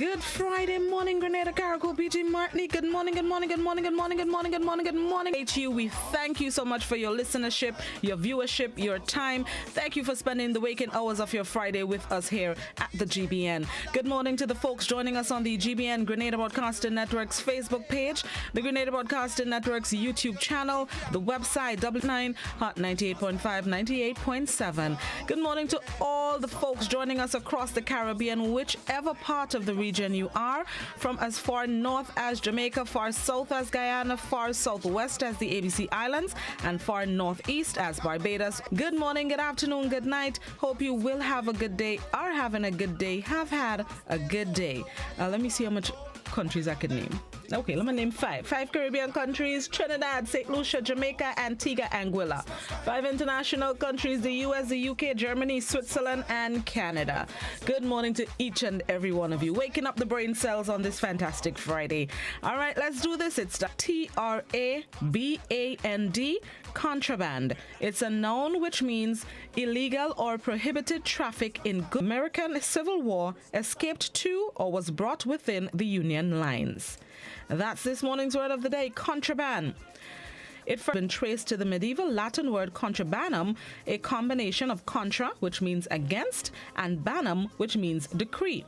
Good Friday morning, Grenada, Carrico, PG, Martinique. Good morning, good morning, good morning, good morning, good morning, good morning, good morning. HU, we thank you so much for your listenership, your viewership, your time. Thank you for spending the waking hours of your Friday with us here at the GBN. Good morning to the folks joining us on the GBN Grenada Broadcasting Network's Facebook page, the Grenada Broadcasting Network's YouTube channel, the website, 99 Hot 98.5, 98.7. Good morning to all the folks joining us across the Caribbean, whichever part of the region you are, from as far north as Jamaica, far south as Guyana, far southwest as the ABC Islands, and far northeast as Barbados. Good morning, good afternoon, good night. Hope you will have a good day, are having a good day, have had a good day. Let me see how much countries I can name. Okay, let me name five. 5 Caribbean countries: Trinidad, St. Lucia, Jamaica, Antigua, Anguilla. 5 international countries: the US, the UK, Germany, Switzerland, and Canada. Good morning to each and every one of you. Waking up the brain cells on this fantastic Friday. All right, let's do this. It's the TRABAND, contraband. It's a noun which means illegal or prohibited traffic in goods. American Civil War escaped to or was brought within the Union lines. That's this morning's word of the day, contraband. It's been traced to the medieval Latin word contrabandum, a combination of contra, which means against, and banum, which means decree,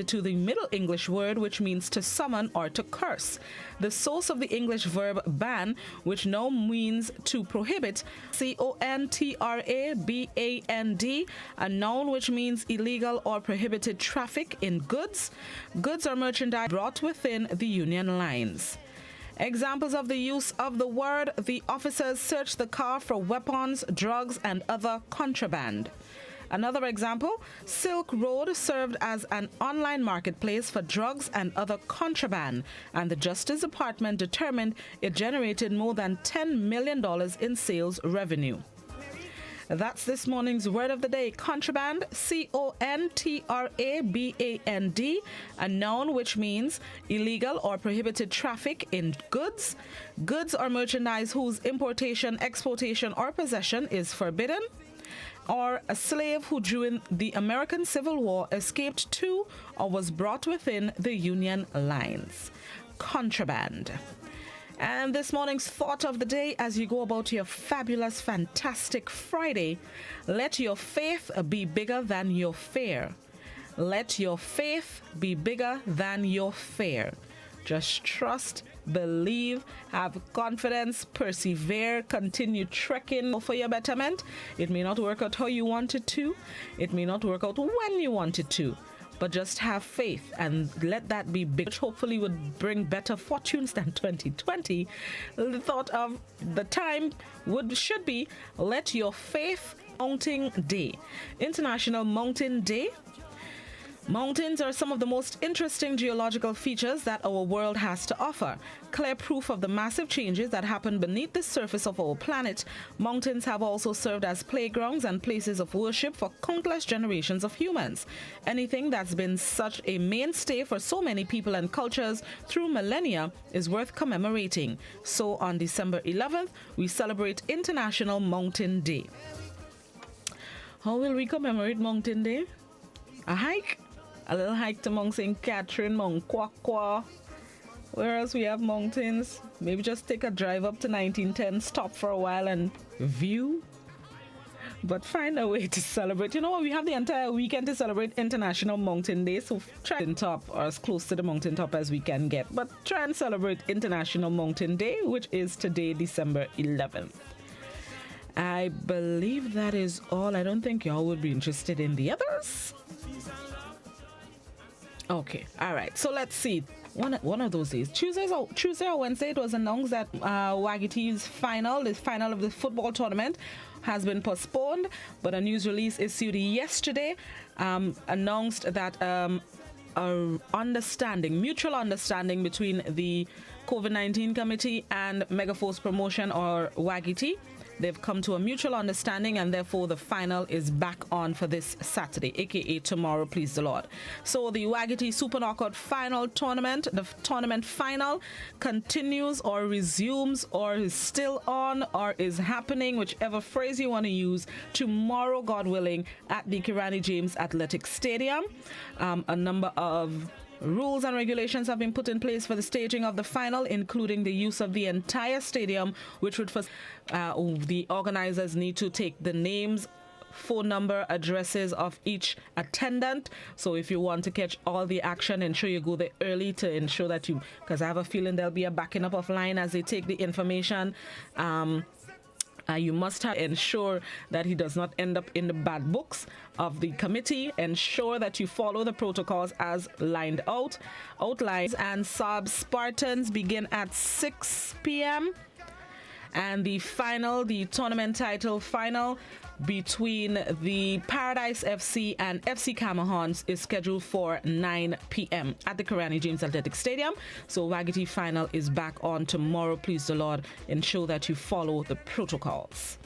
to the Middle English word, which means to summon or to curse. The source of the English verb ban, which now means to prohibit, CONTRABAND, a noun which means illegal or prohibited traffic in goods. Goods or merchandise brought within the Union lines. Examples of the use of the word: the officers searched the car for weapons, drugs, and other contraband. Another example: Silk Road served as an online marketplace for drugs and other contraband, and the Justice Department determined it generated more than $10 million in sales revenue. That's this morning's word of the day, contraband, CONTRABAND, a noun which means illegal or prohibited traffic in goods, goods or merchandise whose importation, exportation, or possession is forbidden, or a slave who during the American Civil War escaped to or was brought within the Union lines. Contraband. And this morning's thought of the day as you go about your fabulous, fantastic Friday: let your faith be bigger than your fear. Let your faith be bigger than your fear. Just trust, believe, have confidence, persevere, continue trekking for your betterment. It may not work out how you want it to. It may not work out when you want it to. But just have faith and let that be big, which hopefully would bring better fortunes than 2020. The thought of the time should be: let your faith. Mountain Day, International Mountain Day. Mountains are some of the most interesting geological features that our world has to offer. Clear proof of the massive changes that happen beneath the surface of our planet, mountains have also served as playgrounds and places of worship for countless generations of humans. Anything that's been such a mainstay for so many people and cultures through millennia is worth commemorating. So on December 11th, we celebrate International Mountain Day. How will we commemorate Mountain Day? A hike? A little hike to Mount St. Catherine, Mount Kwakwa. Where else we have mountains? Maybe just take a drive up to 1910, stop for a while and view. But find a way to celebrate. You know what? We have the entire weekend to celebrate International Mountain Day. So try and top or as close to the mountaintop as we can get. But try and celebrate International Mountain Day, which is today, December 11th. I believe that is all. I don't think y'all would be interested in the others. Okay, all right. So let's see. One of those days, Tuesday or Wednesday, it was announced that Wagiti's the final of the football tournament, has been postponed. But a news release issued yesterday announced that a mutual understanding between the COVID-19 committee and Megaforce Promotion, or Wagiti, they've come to a mutual understanding, and therefore the final is back on for this Saturday, aka tomorrow, please the Lord. So the Wagiti Super Knockout Final Tournament, the tournament final, continues or resumes or is still on or is happening, whichever phrase you want to use, tomorrow, God willing, at the Kirani James Athletic Stadium. A number of Rules and regulations have been put in place for the staging of the final, including the use of the entire stadium, which would first the organizers need to take the names, phone number, addresses of each attendant. So if you want to catch all the action, ensure you go there early to ensure that you, because I have a feeling there'll be a backing up of line as they take the information. You must ensure that he does not end up in the bad books of the committee. Ensure that you follow the protocols as outlines. And Spartans begin at 6 p.m. And the tournament title final between the Paradise FC and FC Camahons is scheduled for 9 p.m. at the Karani James Athletic Stadium. So Wagiti final is back on tomorrow. Please the Lord, ensure that you follow the protocols.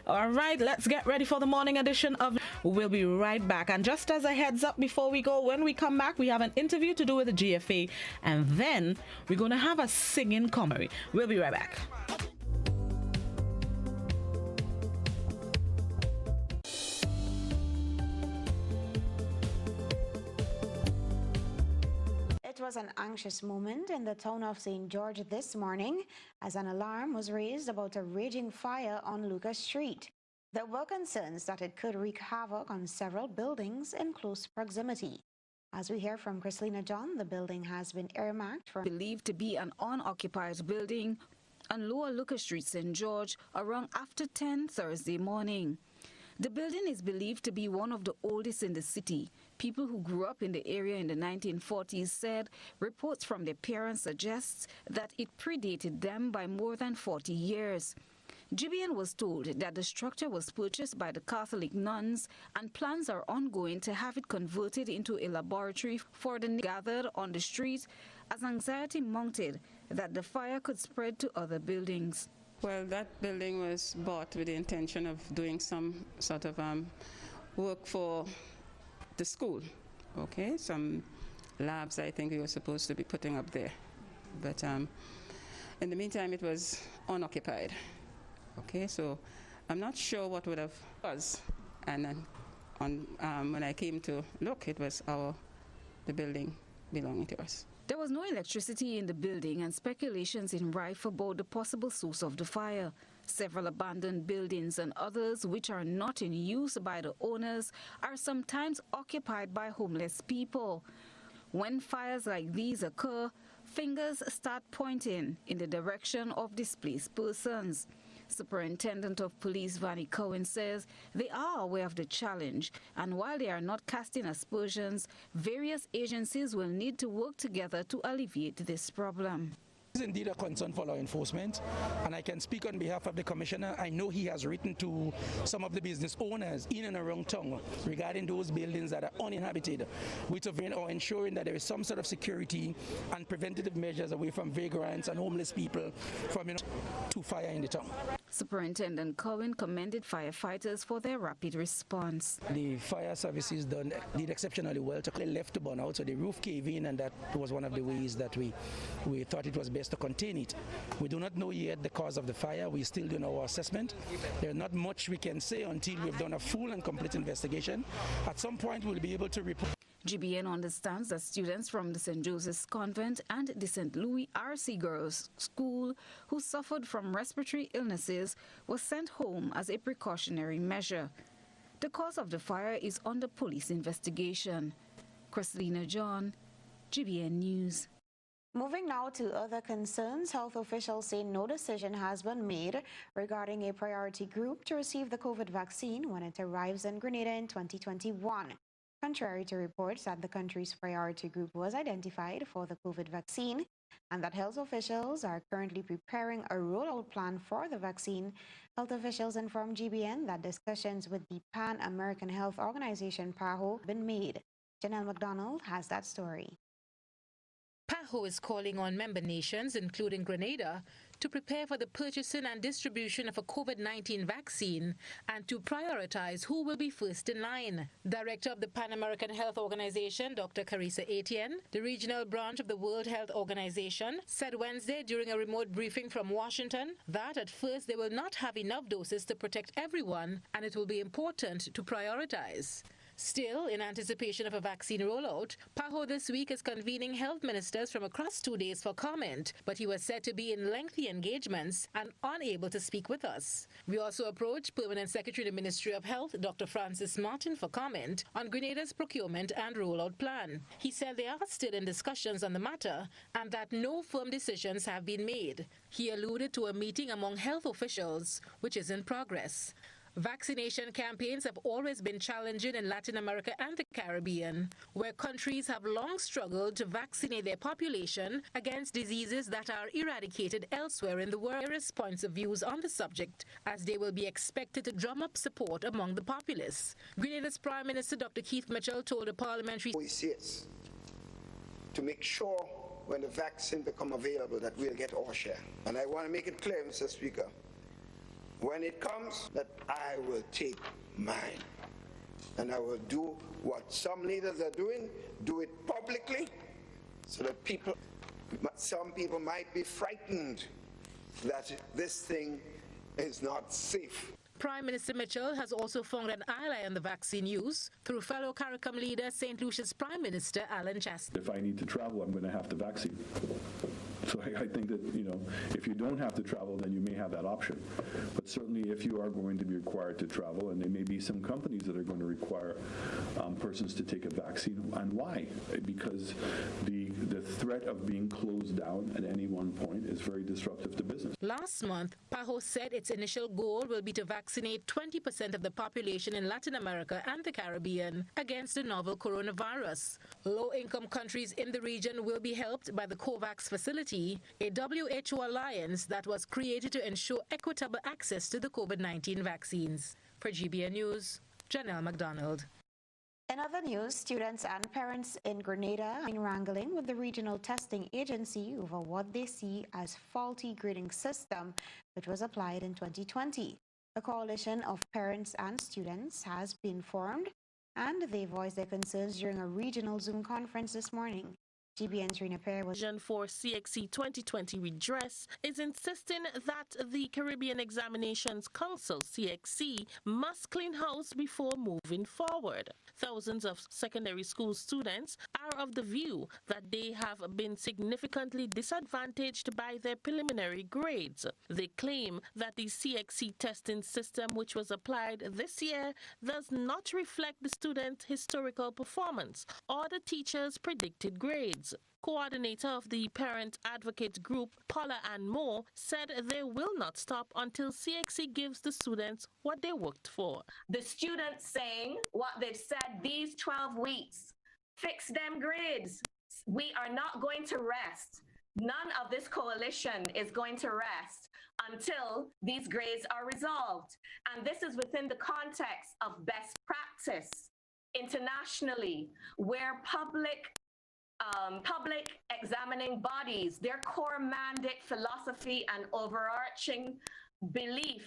All right, let's get ready for the morning edition of... We'll be right back. And just as a heads up before we go, when we come back, we have an interview to do with the GFA, and then we're going to have a singing commentary. We'll be right back. It was an anxious moment in the town of St. George this morning as an alarm was raised about a raging fire on Lucas Street. There were concerns that it could wreak havoc on several buildings in close proximity. As we hear from Christina John, the building has been earmarked for... Believed to be an unoccupied building on Lower Lucas Street, St. George, around after 10 Thursday morning. The building is believed to be one of the oldest in the city. People who grew up in the area in the 1940s said reports from their parents suggest that it predated them by more than 40 years. GBN was told that the structure was purchased by the Catholic nuns and plans are ongoing to have it converted into a laboratory for the gathered on the street as anxiety mounted that the fire could spread to other buildings. Well, that building was bought with the intention of doing some sort of work for the school. Okay, some labs I think we were supposed to be putting up there. But in the meantime, it was unoccupied. Okay, so I'm not sure what would have was. And then when I came to look, it was the building belonging to us. There was no electricity in the building and speculations in rife about the possible source of the fire. Several abandoned buildings and others which are not in use by the owners are sometimes occupied by homeless people. When fires like these occur, fingers start pointing in the direction of displaced persons. Superintendent of Police Vanny Cohen says they are aware of the challenge, and while they are not casting aspersions, various agencies will need to work together to alleviate this problem. This is indeed a concern for law enforcement, and I can speak on behalf of the Commissioner. I know he has written to some of the business owners in and around town regarding those buildings that are uninhabited, or ensuring that there is some sort of security and preventative measures away from vagrants and homeless people from to fire in the town. Superintendent Cohen commended firefighters for their rapid response. The fire services did exceptionally well. They left to burn out, so the roof caved in, and that was one of the ways that we thought it was best to contain it. We do not know yet the cause of the fire. We're still doing our assessment. There's not much we can say until we've done a full and complete investigation. At some point, we'll be able to report. GBN understands that students from the St. Joseph's Convent and the St. Louis R.C. Girls School who suffered from respiratory illnesses were sent home as a precautionary measure. The cause of the fire is under police investigation. Christina John, GBN News. Moving now to other concerns, health officials say no decision has been made regarding a priority group to receive the COVID vaccine when it arrives in Grenada in 2021. Contrary to reports that the country's priority group was identified for the COVID vaccine and that health officials are currently preparing a rollout plan for the vaccine, health officials informed GBN that discussions with the Pan-American Health Organization, PAHO, have been made. Janelle McDonald has that story. PAHO is calling on member nations, including Grenada, to prepare for the purchasing and distribution of a COVID-19 vaccine and to prioritize who will be first in line. Director of the Pan-American Health Organization, Dr. Carissa Etienne, the regional branch of the World Health Organization, said Wednesday during a remote briefing from Washington that at first they will not have enough doses to protect everyone and it will be important to prioritize. Still, in anticipation of a vaccine rollout, PAHO this week is convening health ministers from across 2 days for comment, but he was said to be in lengthy engagements and unable to speak with us. We also approached Permanent Secretary of the Ministry of Health, Dr. Francis Martin, for comment on Grenada's procurement and rollout plan. He said they are still in discussions on the matter and that no firm decisions have been made. He alluded to a meeting among health officials, which is in progress. Vaccination campaigns have always been challenging in Latin America and the Caribbean, where countries have long struggled to vaccinate their population against diseases that are eradicated elsewhere in the world. Various points of views on the subject, as they will be expected to drum up support among the populace. Grenada's Prime Minister Dr. Keith Mitchell told a parliamentary to make sure when the vaccine become available that we'll get our share. And I want to make it clear, Mr. Speaker, when it comes, that I will take mine. And I will do what some leaders are doing, do it publicly, so that some people might be frightened that this thing is not safe. Prime Minister Mitchell has also found an ally on the vaccine use through fellow CARICOM leader St. Lucia's Prime Minister Alan Chester. If I need to travel, I'm going to have to vaccine. So I think that, if you don't have to travel, then you may have that option. But certainly if you are going to be required to travel, and there may be some companies that are going to require persons to take a vaccine. And why? Because the threat of being closed down at any one point is very disruptive to business. Last month, PAHO said its initial goal will be to vaccinate 20% of the population in Latin America and the Caribbean against the novel coronavirus. Low-income countries in the region will be helped by the COVAX facility, a WHO alliance that was created to ensure equitable access to the COVID-19 vaccines. For GBN News, Janelle McDonald. In other news, students and parents in Grenada are wrangling with the regional testing agency over what they see as faulty grading system which was applied in 2020. A coalition of parents and students has been formed, and they voiced their concerns during a regional Zoom conference this morning. GBN's Rina Perry was for CXC 2020 redress is insisting that the Caribbean Examinations Council, CXC, must clean house before moving forward. Thousands of secondary school students are of the view that they have been significantly disadvantaged by their preliminary grades. They claim that the CXC testing system, which was applied this year, does not reflect the students' historical performance or the teachers' predicted grades. Coordinator of the parent advocate group, Paula Ann Moore, said they will not stop until CXC gives the students what they worked for. The students saying what they've said these 12 weeks, fix them grades. We are not going to rest. None of this coalition is going to rest until these grades are resolved. And this is within the context of best practice internationally, where public examining bodies, their core mandate, philosophy, and overarching belief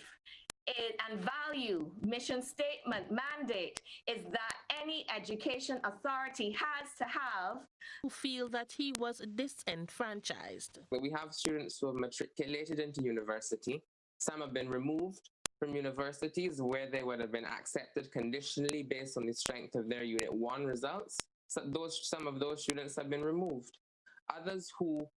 and value, mission statement, mandate is that any education authority has to have. Who feel that he was disenfranchised. We have students who have matriculated into university. Some have been removed from universities where they would have been accepted conditionally based on the strength of their Unit 1 results. So some of those students have been removed. Others who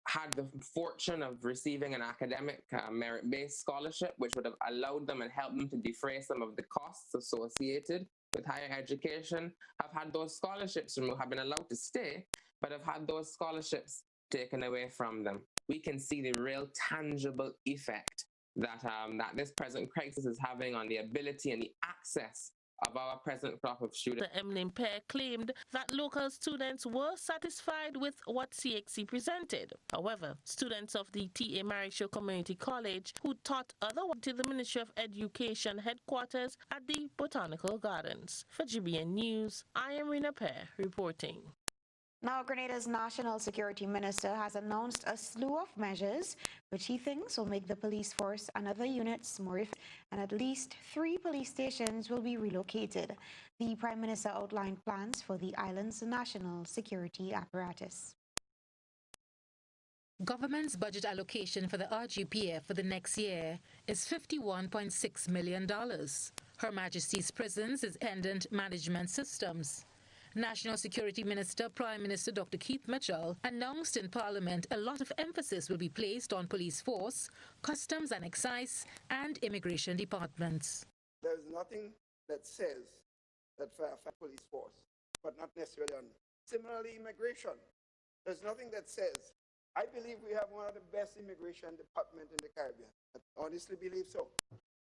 had the fortune of receiving an academic merit-based scholarship, which would have allowed them and helped them to defray some of the costs associated with higher education, have had those scholarships removed, have been allowed to stay, but have had those scholarships taken away from them. We can see the real tangible effect that this present crisis is having on the ability and the access of our present crop of students. The eminent pair claimed that local students were satisfied with what CXC presented. However, students of the T.A. Marisho Community College who taught otherwise to the Ministry of Education headquarters at the Botanical Gardens. For GBN News, I am Rina Pear reporting. Now, Grenada's National Security Minister has announced a slew of measures which he thinks will make the police force and other units more effective, and at least 3 police stations will be relocated. The Prime Minister outlined plans for the island's national security apparatus. Government's budget allocation for the RGPF for the next year is $51.6 million. Her Majesty's Prisons is Independent Management Systems. National Security Minister, Prime Minister Dr. Keith Mitchell, announced in Parliament a lot of emphasis will be placed on police force, customs and excise, and immigration departments. There's nothing that says that for police force, but not necessarily on. Similarly, immigration. There's nothing that says. I believe we have one of the best immigration departments in the Caribbean. I honestly believe so.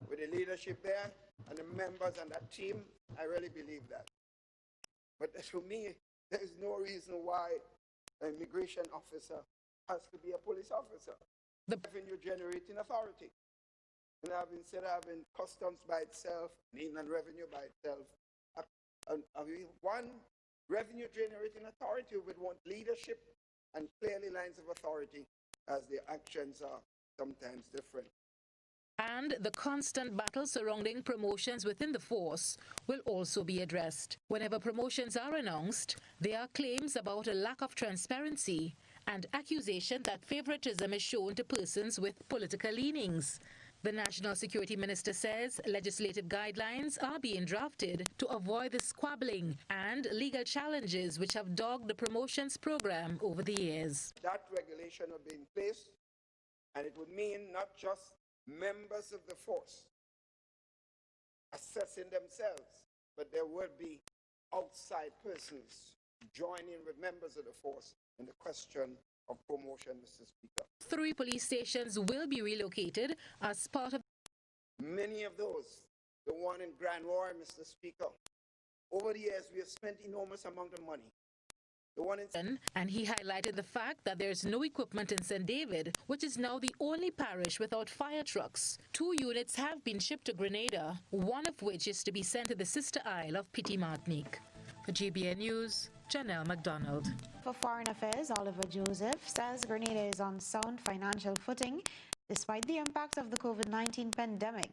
With the leadership there and the members and that team, I really believe that. But for me, there is no reason why an immigration officer has to be a police officer. The revenue generating authority. Instead of having customs by itself, inland revenue by itself, one revenue generating authority would want leadership and clearly lines of authority, as the actions are sometimes different. And the constant battle surrounding promotions within the force will also be addressed. Whenever promotions are announced, there are claims about a lack of transparency and accusation that favoritism is shown to persons with political leanings. The National Security Minister says legislative guidelines are being drafted to avoid the squabbling and legal challenges which have dogged the promotions program over the years. That regulation will be in place, and it would mean not just members of the force assessing themselves, but there would be outside persons joining with members of the force in the question of promotion, Mr. Speaker. 3 police stations will be relocated as part of many of those. The one in Grand War, Mr. Speaker. Over the years, we have spent enormous amount of money. The one in... And he highlighted the fact that there is no equipment in St. David, which is now the only parish without fire trucks. 2 units have been shipped to Grenada, one of which is to be sent to the sister isle of Petit Martinique. For GBN News, Janelle McDonald. For Foreign Affairs, Oliver Joseph says Grenada is on sound financial footing despite the impact of the COVID-19 pandemic.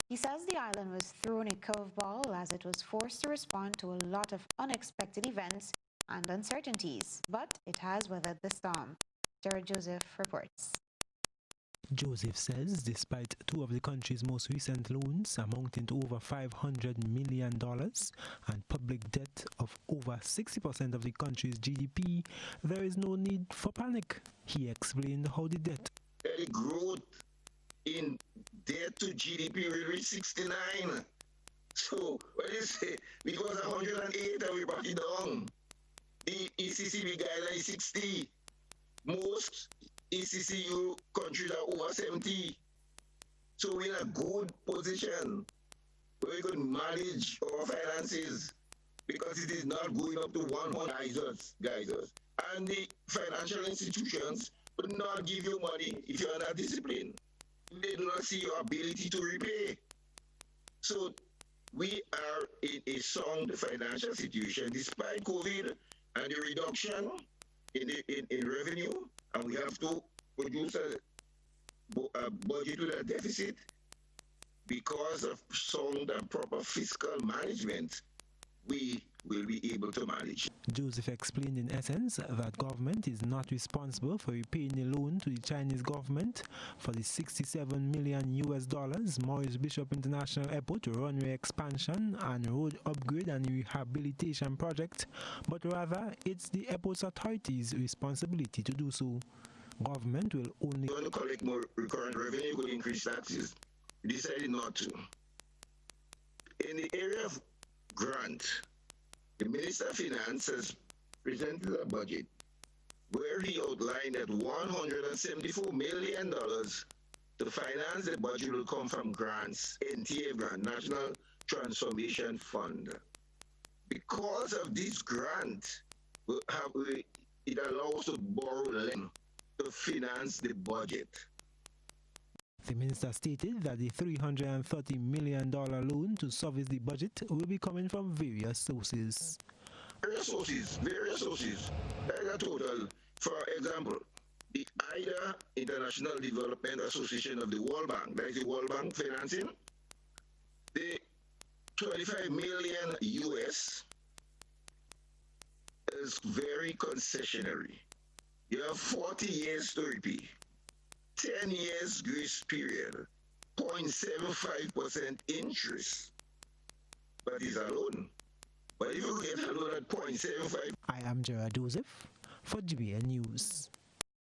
He says the island was thrown a curveball as it was forced to respond to a lot of unexpected events and uncertainties, but it has weathered the storm. Jared Joseph reports. Joseph says despite 2 of the country's most recent loans amounting to over $500 million and public debt of over 60% of the country's GDP, there is no need for panic. He explained how the debt growth in debt to GDP will reach 69. So what is it? Because 108 and we brought it down. The ECCB guideline is 60. Most ECCU countries are over 70. So we're in a good position where we can manage our finances because it is not going up to one guide us. And the financial institutions will not give you money if you are not disciplined. They do not see your ability to repay. So we are in a sound financial situation despite COVID and the reduction in revenue, and we have to produce a budget with a deficit because of sound and proper fiscal management. We will be able to manage. Joseph explained in essence that government is not responsible for repaying the loan to the Chinese government for the $67 million Maurice Bishop International Airport runway expansion and road upgrade and rehabilitation project, but rather it's the airport's authorities' responsibility to do so. Government will only collect more recurrent revenue, could increase taxes. We decided not to. In the area of grant, the Minister of Finance has presented a budget where he outlined that $174 million to finance the budget will come from grants, NTA grant, National Transformation Fund. Because of this grant, it allows us to borrow land to finance the budget. The minister stated that the $330 million loan to service the budget will be coming from various sources. Various sources. Like a total, for example, the IDA International Development Association of the World Bank, that is the World Bank financing, the $25 million US is very concessionary. You have 40 years to repay. 10 years grace period. 0.75% interest. But it's a loan. But if you get a loan at 0.75... I am Gerard Joseph for GBN News.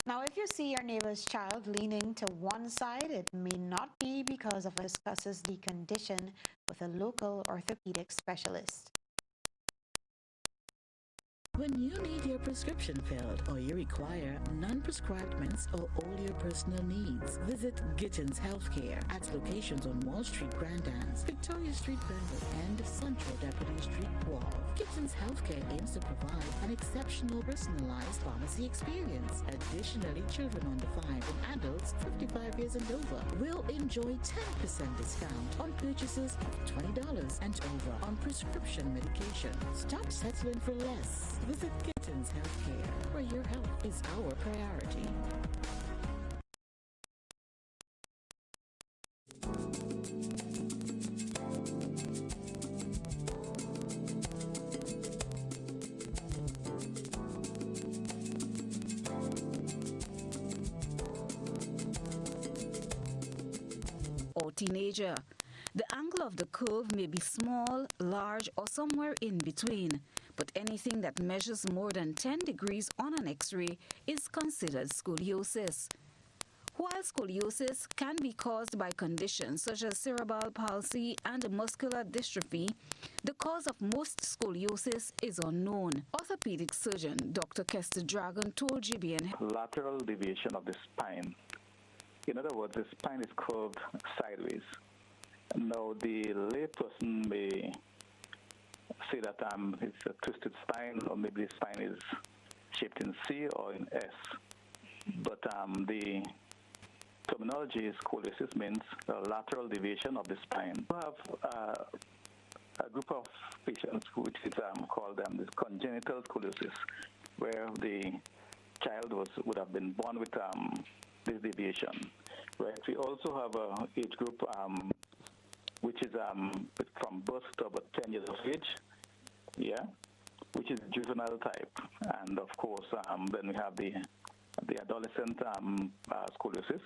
Now, if you see your neighbor's child leaning to one side, it may not be because of discusses the condition with a local orthopedic specialist. When you need your prescription filled or you require non-prescribed meds or all your personal needs, visit Gittins Healthcare at locations on Wall Street, Grand Dance, Victoria Street, Granville, and Central Deputy Street, Wall. Gittins Healthcare aims to provide an exceptional personalized pharmacy experience. Additionally, children under 5 and adults 55 years and over will enjoy 10% discount on purchases of $20 and over on prescription medication. Stop settling for less. Visit Gittins Healthcare, where your health is our priority. Or teenager. The angle of the curve may be small, large, or somewhere in between, but anything that measures more than 10 degrees on an X-ray is considered scoliosis. While scoliosis can be caused by conditions such as cerebral palsy and muscular dystrophy, the cause of most scoliosis is unknown. Orthopedic surgeon Dr. Kester Dragon told GBN lateral deviation of the spine. In other words, the spine is curved sideways. Now, the layperson may say that it's a twisted spine, or maybe the spine is shaped in C or in S. But the terminology is scoliosis means a lateral deviation of the spine. We have a group of patients which is called this congenital scoliosis, where the child would have been born with this deviation. Right. We also have an age group which is from birth to about 10 years of age, yeah, which is juvenile type, and of course then we have the adolescent scoliosis,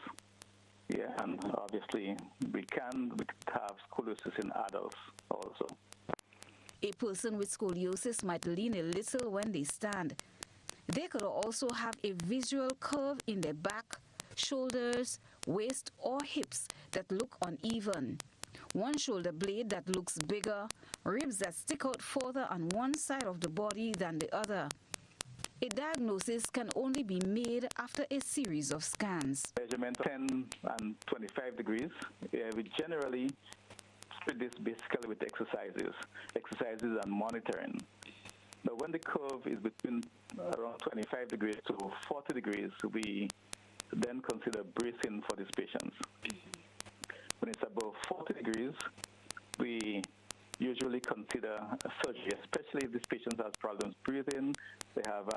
yeah, and obviously we have scoliosis in adults also. A person with scoliosis might lean a little when they stand. They could also have a visual curve in their back, shoulders, waist, or hips that look uneven. One shoulder blade that looks bigger, ribs that stick out further on one side of the body than the other. A diagnosis can only be made after a series of scans. Measurement 10 and 25 degrees. Yeah, we generally split this basically with exercises and monitoring. Now, when the curve is between around 25 degrees to 40 degrees, we then consider bracing for these patients. When it's above 40 degrees, we usually consider surgery, especially if this patient has problems breathing, they have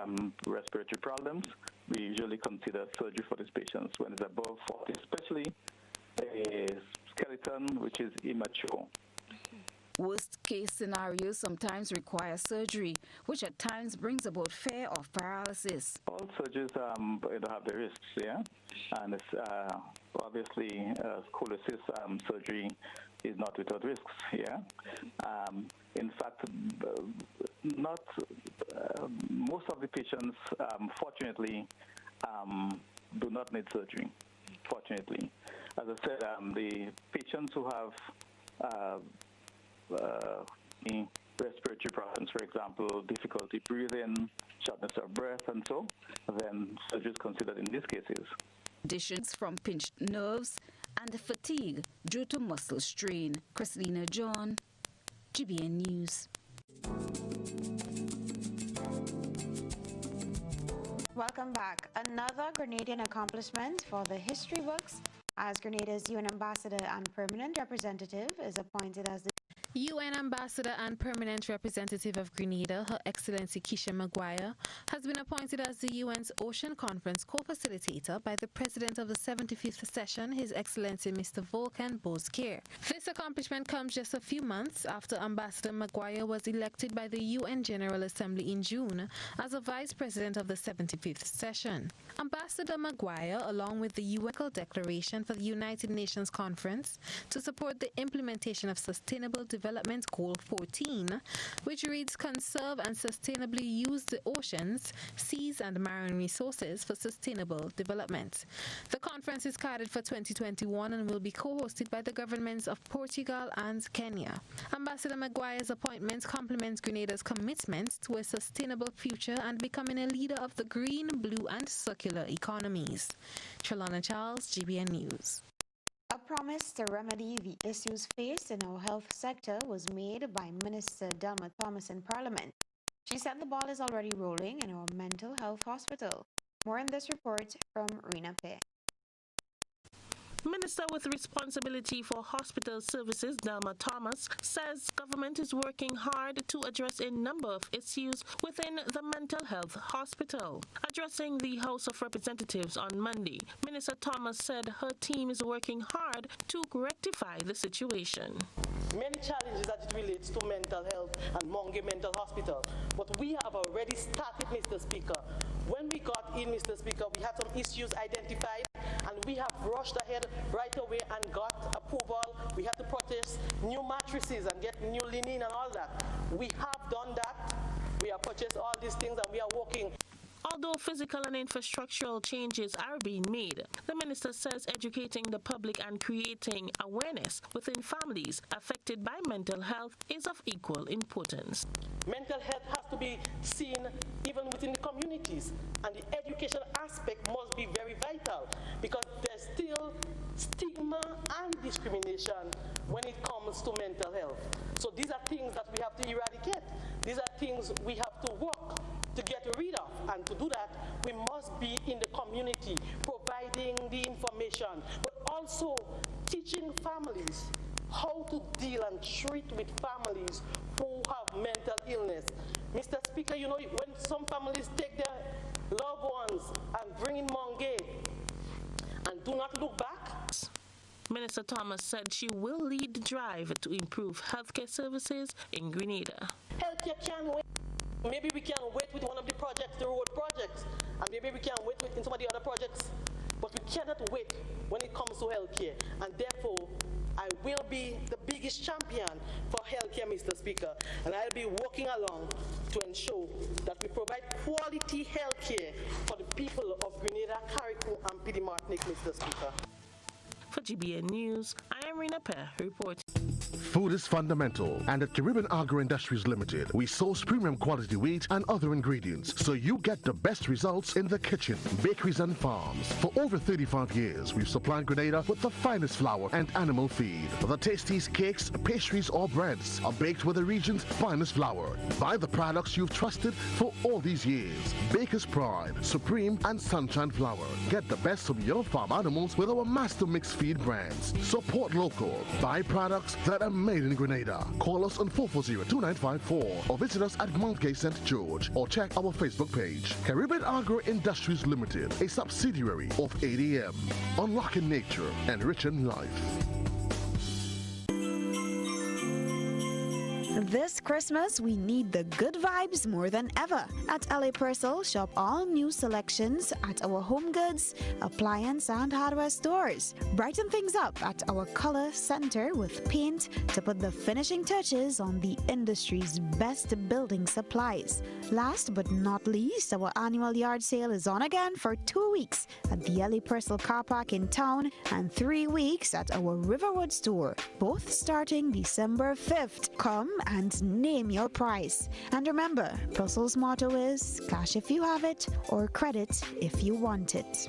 respiratory problems. We usually consider surgery for these patients when it's above 40, especially a skeleton which is immature. Worst case scenarios sometimes require surgery, which at times brings about fear of paralysis. All surgeries have the risks, yeah, and it's obviously scoliosis surgery is not without risks, yeah. In fact, not most of the patients, fortunately, do not need surgery. Fortunately, as I said, the patients who have respiratory problems, for example, difficulty breathing, shortness of breath, and so, then surgery is considered in these cases. Conditions from pinched nerves and fatigue due to muscle strain. Christina John, GBN News. Welcome back. Another Grenadian accomplishment for the history books, as Grenada's UN ambassador and permanent representative is appointed as the UN Ambassador and Permanent Representative of Grenada, Her Excellency Keisha Maguire, has been appointed as the UN's Ocean Conference co-facilitator by the President of the 75th session, His Excellency Mr. Volkan Bozkir. This accomplishment comes just a few months after Ambassador Maguire was elected by the UN General Assembly in June as a Vice President of the 75th session. Ambassador Maguire, along with the UN Declaration for the United Nations Conference to support the implementation of Sustainable Development Goal 14, which reads, conserve and sustainably use the oceans, seas and marine resources for sustainable development. The conference is scheduled for 2021 and will be co-hosted by the governments of Portugal and Kenya. Ambassador Maguire's appointment complements Grenada's commitment to a sustainable future and becoming a leader of the green, blue and circular economies. Trelana Charles, GBN News. A promise to remedy the issues faced in our health sector was made by Minister Delma Thomas in Parliament. She said the ball is already rolling in our mental health hospital. More in this report from Rina Pe. Minister with responsibility for hospital services, Delma Thomas, says government is working hard to address a number of issues within the mental health hospital. Addressing the House of Representatives on Monday, Minister Thomas said her team is working hard to rectify the situation. Many challenges as it relates to mental health and Monge Mental Hospital, but we have already started, Mr. Speaker. When we got in, Mr. Speaker, we had some issues identified and we have rushed ahead right away and got approval. We had to purchase new mattresses and get new linen and all that. We have done that. We have purchased all these things and we are working. Although physical and infrastructural changes are being made, the minister says educating the public and creating awareness within families affected by mental health is of equal importance. Mental health has to be seen even within the communities, and the education aspect must be very vital because there's still stigma and discrimination when it comes to mental health. So these are things that we have to eradicate. These are things we have to work to get rid of, and to do that we must be in the community providing the information, but also teaching families how to deal and treat with families who have mental illness. Mr. Speaker, you know, when some families take their loved ones and bring in Monge and do not look back. Minister Thomas said she will lead the drive to improve healthcare services in Grenada. Healthcare can wait. Maybe we can wait with one of the projects, the road projects, and maybe we can wait in some of the other projects, but we cannot wait when it comes to healthcare. And therefore, I will be the biggest champion for healthcare, Mr. Speaker, and I'll be working along to ensure that we provide quality healthcare for the people of Grenada, Carriacou, and Pidi Martinique, Mr. Speaker. For GBN News, I am Rina Pe reporting. Food is fundamental, and at Caribbean Agro Industries Limited, we source premium quality wheat and other ingredients, so you get the best results in the kitchen, bakeries and farms. For over 35 years, we've supplied Grenada with the finest flour and animal feed. The tastiest cakes, pastries or breads are baked with the region's finest flour. Buy the products you've trusted for all these years. Baker's Pride, Supreme and Sunshine Flour. Get the best of your farm animals with our master mixed feed brands. Support local. Buy products that are made in Grenada. Call us on 440-2954 or visit us at Mount Gay St. George or check our Facebook page. Caribbean Agro Industries Limited, a subsidiary of ADM. Unlocking nature, enriching life. This Christmas, we need the good vibes more than ever. At LA Purcell, shop all new selections at our home goods, appliance, and hardware stores. Brighten things up at our color center with paint to put the finishing touches on the industry's best building supplies. Last but not least, our annual yard sale is on again for 2 weeks at the LA Purcell car park in town and 3 weeks at our Riverwood store, both starting December 5th. Come and name your price. And remember, Purcell's motto is cash if you have it or credit if you want it.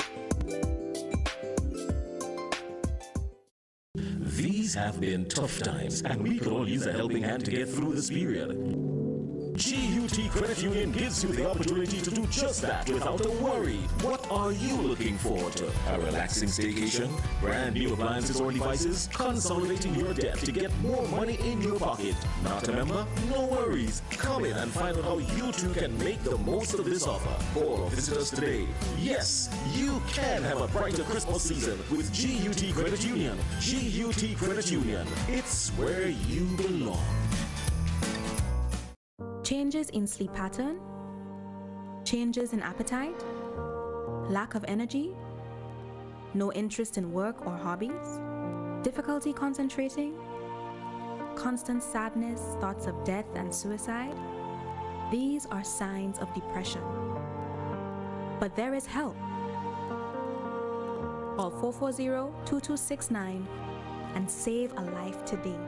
These have been tough times, and we could all use a helping hand to get through this period. GU GUT Credit Union gives you the opportunity to do just that without a worry. What are you looking forward to? A relaxing staycation? Brand new appliances or devices? Consolidating your debt to get more money in your pocket? Not a member? No worries. Come in and find out how you too can make the most of this offer. Or visit us today. Yes, you can have a brighter Christmas season with GUT Credit Union. GUT Credit Union. It's where you belong. Changes in sleep pattern, changes in appetite, lack of energy, no interest in work or hobbies, difficulty concentrating, constant sadness, thoughts of death and suicide. These are signs of depression. But there is help. Call 440-2269 and save a life today.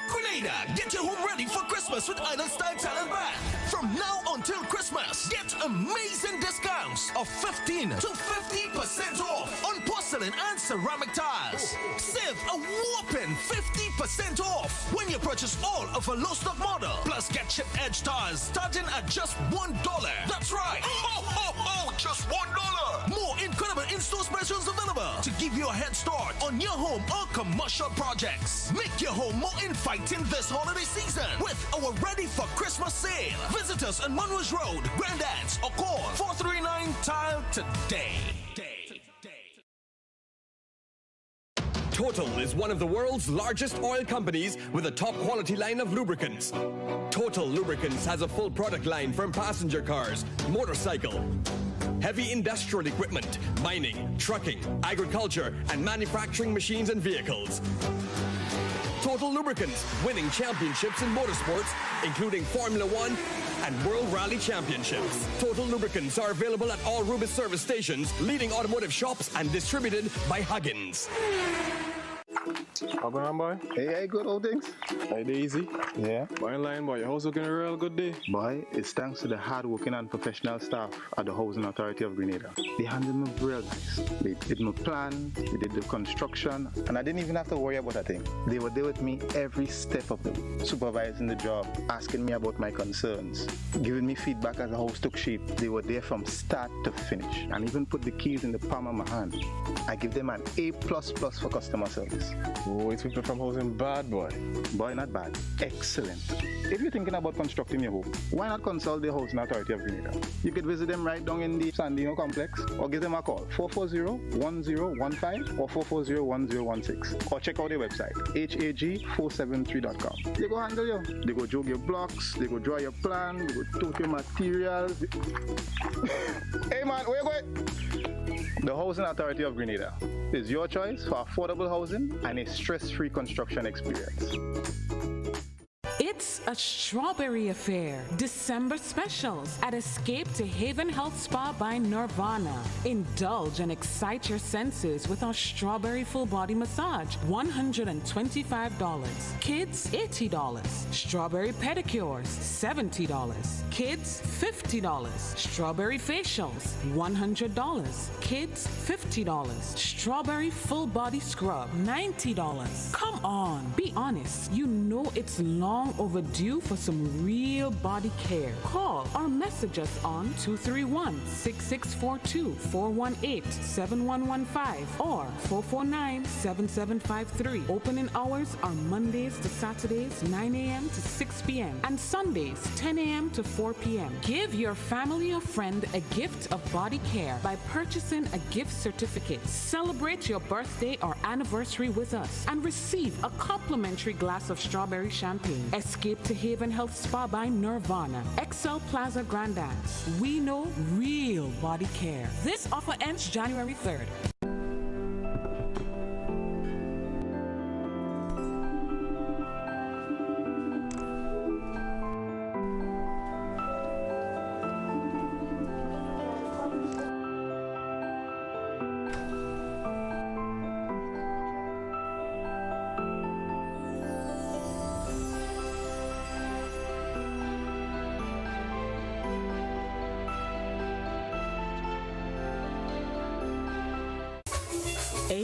Grenada, get your home ready for Christmas with Island Style Talent Band. From now until Christmas, get amazing discounts of 15 to 50% off on porcelain and ceramic tiles. Save a whopping 50% off when you purchase all of a low stock model. Plus, get chip edge tiles starting at just $1. That's right. Ho, ho, ho, just $1. More incredible in-store specials available to give you a head start on your home or commercial projects. Make your home more inviting this holiday season with our Ready for Christmas sale. Visit us on Monroe's Road, Grandans, or call 439-TILE today. Total is one of the world's largest oil companies with a top quality line of lubricants. Total Lubricants has a full product line from passenger cars, motorcycle, heavy industrial equipment, mining, trucking, agriculture, and manufacturing machines and vehicles. Total Lubricants, winning championships in motorsports, including Formula One and World Rally Championships. Total Lubricants are available at all Rubis service stations, leading automotive shops, and distributed by Huggins. How going on, boy? Hey, good old things. Hey, easy. Yeah. Boy, in line, boy. Your house looking a real good day. Boy, it's thanks to the hard-working and professional staff at the Housing Authority of Grenada. They handled me real nice. They did my plan, they did the construction, and I didn't even have to worry about a thing. They were there with me every step of the way, supervising the job, asking me about my concerns, giving me feedback as the house took shape. They were there from start to finish, and even put the keys in the palm of my hand. I give them an A++ for customer service. Oh, it's people from housing bad, boy. Boy, not bad. Excellent. If you're thinking about constructing your home, why not consult the Housing Authority of Grenada? You could visit them right down in the Sandino complex, or give them a call, 440-1015 or 440-1016. Or check out their website, hag473.com. They go handle you. They go jog your blocks, they go draw your plan, they go tote your materials. Hey man, where you going? The Housing Authority of Grenada is your choice for affordable housing and a stress-free construction experience. It's a strawberry affair. December specials at Escape to Haven Health Spa by Nirvana. Indulge and excite your senses with our strawberry full body massage, $125. Kids, $80. Strawberry pedicures, $70. Kids, $50. Strawberry facials, $100. Kids, $50. Strawberry full body scrub, $90. Come on, be honest. You know it's long overdue for some real body care. Call or message us on 231-6642, 418-7115 or 449-7753. Opening hours are Mondays to Saturdays 9 a.m. to 6 p.m. and Sundays 10 a.m. to 4 p.m. Give your family or friend a gift of body care by purchasing a gift certificate. Celebrate your birthday or anniversary with us and receive a complimentary glass of strawberry champagne. Escape to Haven Health Spa by Nirvana. Excel Plaza Grandans. We know real body care. This offer ends January 3rd.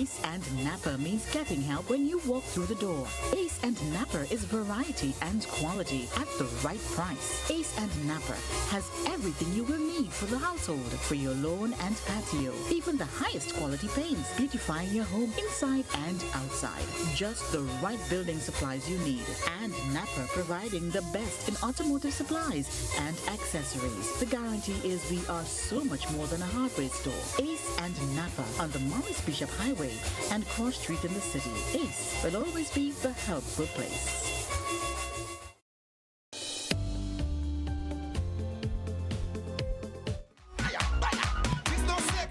Ace and Napper means getting help when you walk through the door. Ace and Napper is variety and quality at the right price. Ace and Napper has everything you will need for the household, for your lawn and patio. Even the highest quality paints, beautifying your home inside and outside. Just the right building supplies you need. And Napper providing the best in automotive supplies and accessories. The guarantee is we are so much more than a hardware store. Ace and Napper on the Morris Bishop Highway and Cross Street in the city. Ace will always be the helpful place.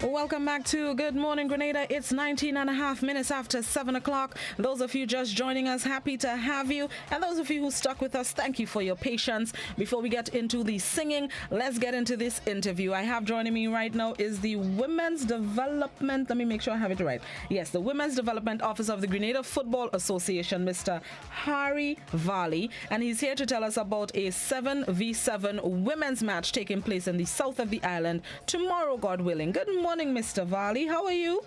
Welcome back to Good Morning Grenada. It's 19 and a half minutes after 7 o'clock. Those of you just joining us, happy to have you. And those of you who stuck with us, thank you for your patience. Before we get into the singing, let's get into this interview. I have joining me right now is the Women's Development, let me make sure I have it right. Yes, the Women's Development Officer of the Grenada Football Association, Mr. Harry Valley. And he's here to tell us about a 7v7 women's match taking place in the south of the island tomorrow, God willing. Good morning, Mr. Valley. How are you?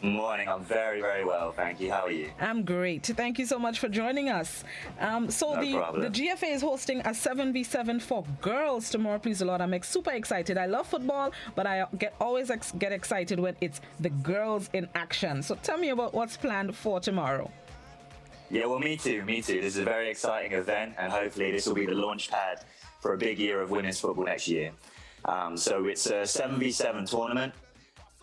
Morning. I'm very, very well. Thank you. How are you? I'm great. Thank you so much for joining us. The GFA is hosting a 7v7 for girls tomorrow. Please, the Lord, I'm super excited. I love football, but I always get excited when it's the girls in action. So tell me about what's planned for tomorrow. Yeah, well, me too. This is a very exciting event, and hopefully this will be the launch pad for a big year of women's football next year. So it's a 7v7 tournament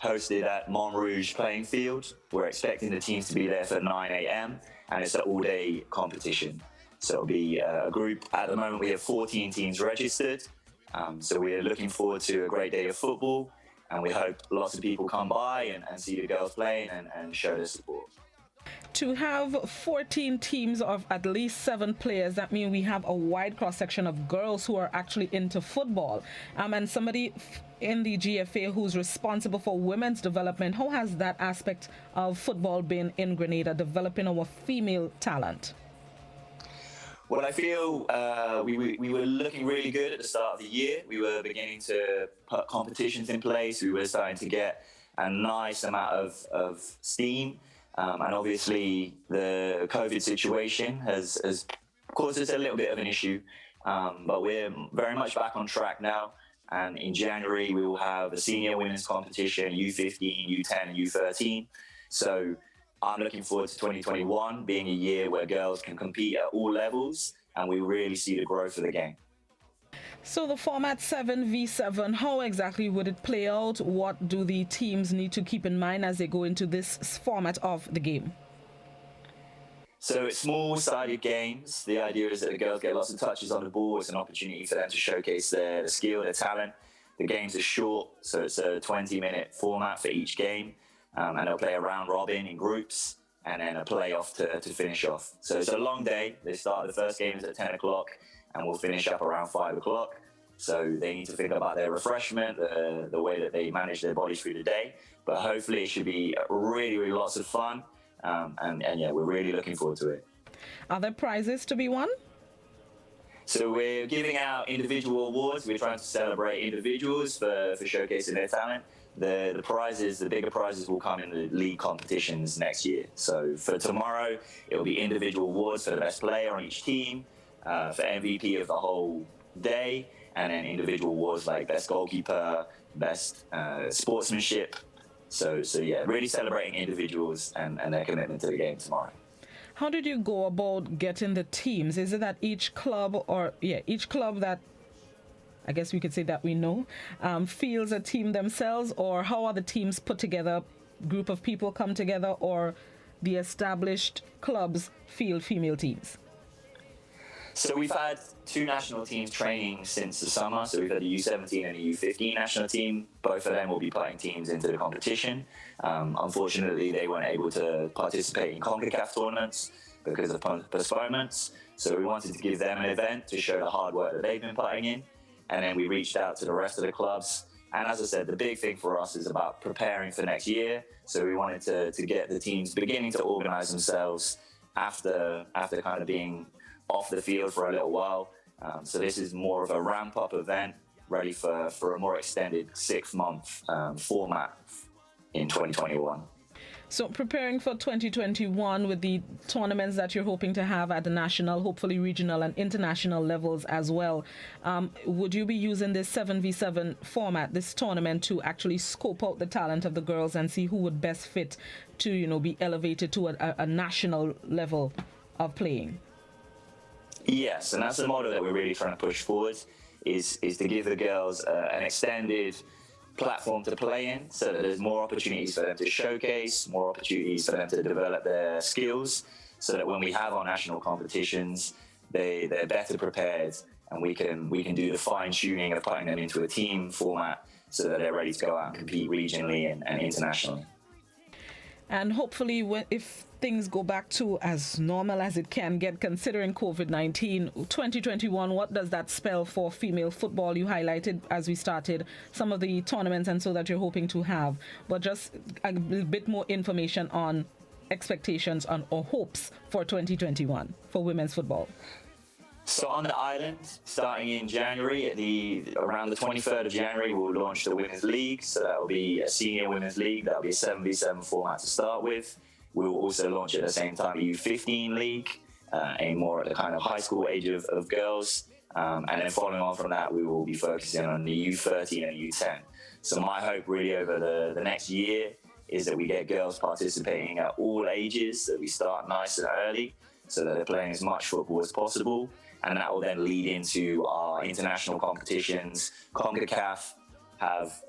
hosted at Montrouge playing field. We're expecting the teams to be there for 9 a.m. and it's an all-day competition. So it'll be a group. At the moment, we have 14 teams registered. So we're looking forward to a great day of football, and we hope lots of people come by and see the girls playing and show their support. To have 14 teams of at least 7 players, that means we have a wide cross-section of girls who are actually into football. And somebody in the GFA who's responsible for women's development, how has that aspect of football been in Grenada, developing our female talent? Well, I feel we were looking really good at the start of the year. We were beginning to put competitions in place. We were starting to get a nice amount of steam. And obviously, the COVID situation has caused us a little bit of an issue. But we're very much back on track now. And in January, we will have a senior women's competition, U15, U10, and U13. So I'm looking forward to 2021 being a year where girls can compete at all levels, and we really see the growth of the game. So the format 7v7, how exactly would it play out? What do the teams need to keep in mind as they go into this format of the game? So it's small-sided games. The idea is that the girls get lots of touches on the ball. It's an opportunity for them to showcase their skill, their talent. The games are short, so it's a 20-minute format for each game. And they'll play a round robin in groups and then a playoff to finish off. So it's a long day. They start the first games at 10 o'clock and we'll finish up around 5 o'clock. So they need to think about their refreshment, the way that they manage their bodies through the day. But hopefully it should be really, really lots of fun. And yeah, we're really looking forward to it. Are there prizes to be won? So we're giving out individual awards. We're trying to celebrate individuals for showcasing their talent. The prizes, the bigger prizes will come in the league competitions next year. So for tomorrow, it will be individual awards for the best player on each team, for MVP of the whole day, and then individual awards like best goalkeeper, best sportsmanship. So yeah, really celebrating individuals and their commitment to the game tomorrow. How did you go about getting the teams? Is it that each club that, I guess we could say that we know, fields a team themselves, or how are the teams put together? Group of people come together, or the established clubs field female teams? So we've had 2 national teams training since the summer. So we've had the U17 and the U15 national team. Both of them will be putting teams into the competition. Unfortunately, they weren't able to participate in CONCACAF tournaments because of postponements. So we wanted to give them an event to show the hard work that they've been putting in. And then we reached out to the rest of the clubs. And as I said, the big thing for us is about preparing for next year. So we wanted to get the teams beginning to organize themselves after kind of being off the field for a little while. So this is more of a ramp-up event, ready for a more extended 6-month format in 2021. So preparing for 2021 with the tournaments that you're hoping to have at the national, hopefully regional and international levels as well, would you be using this 7v7 format, this tournament, to actually scope out the talent of the girls and see who would best fit to, you know, be elevated to a national level of playing? Yes, and that's the model that we're really trying to push forward, is to give the girls an extended platform to play in, so that there's more opportunities for them to showcase, more opportunities for them to develop their skills, so that when we have our national competitions, they're better prepared, and we can do the fine-tuning of putting them into a team format so that they're ready to go out and compete regionally and internationally. And hopefully, if things go back to as normal as it can get, considering COVID-19, 2021, what does that spell for female football? You highlighted as we started some of the tournaments and so that you're hoping to have, but just a bit more information on expectations or hopes for 2021 for women's football. So on the island, starting in January, around the 23rd of January, we'll launch the Women's League. So that will be a senior women's league. That will be a 7v7 format to start with. We will also launch at the same time a U15 league, aimed more at the kind of high school age of girls. And then following on from that, we will be focusing on the U13 and U10. So my hope really over the next year is that we get girls participating at all ages, that we start nice and early, so that they're playing as much football as possible. And that will then lead into our international competitions. CONCACAF have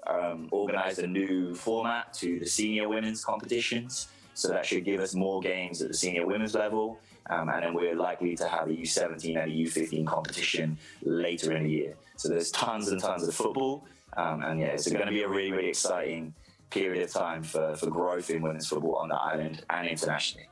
organized a new format to the senior women's competitions. So that should give us more games at the senior women's level. And then we're likely to have a U17 and a U15 competition later in the year. So there's tons and tons of football. And yeah, it's going to be a really, really exciting period of time for growth in women's football on the island and internationally.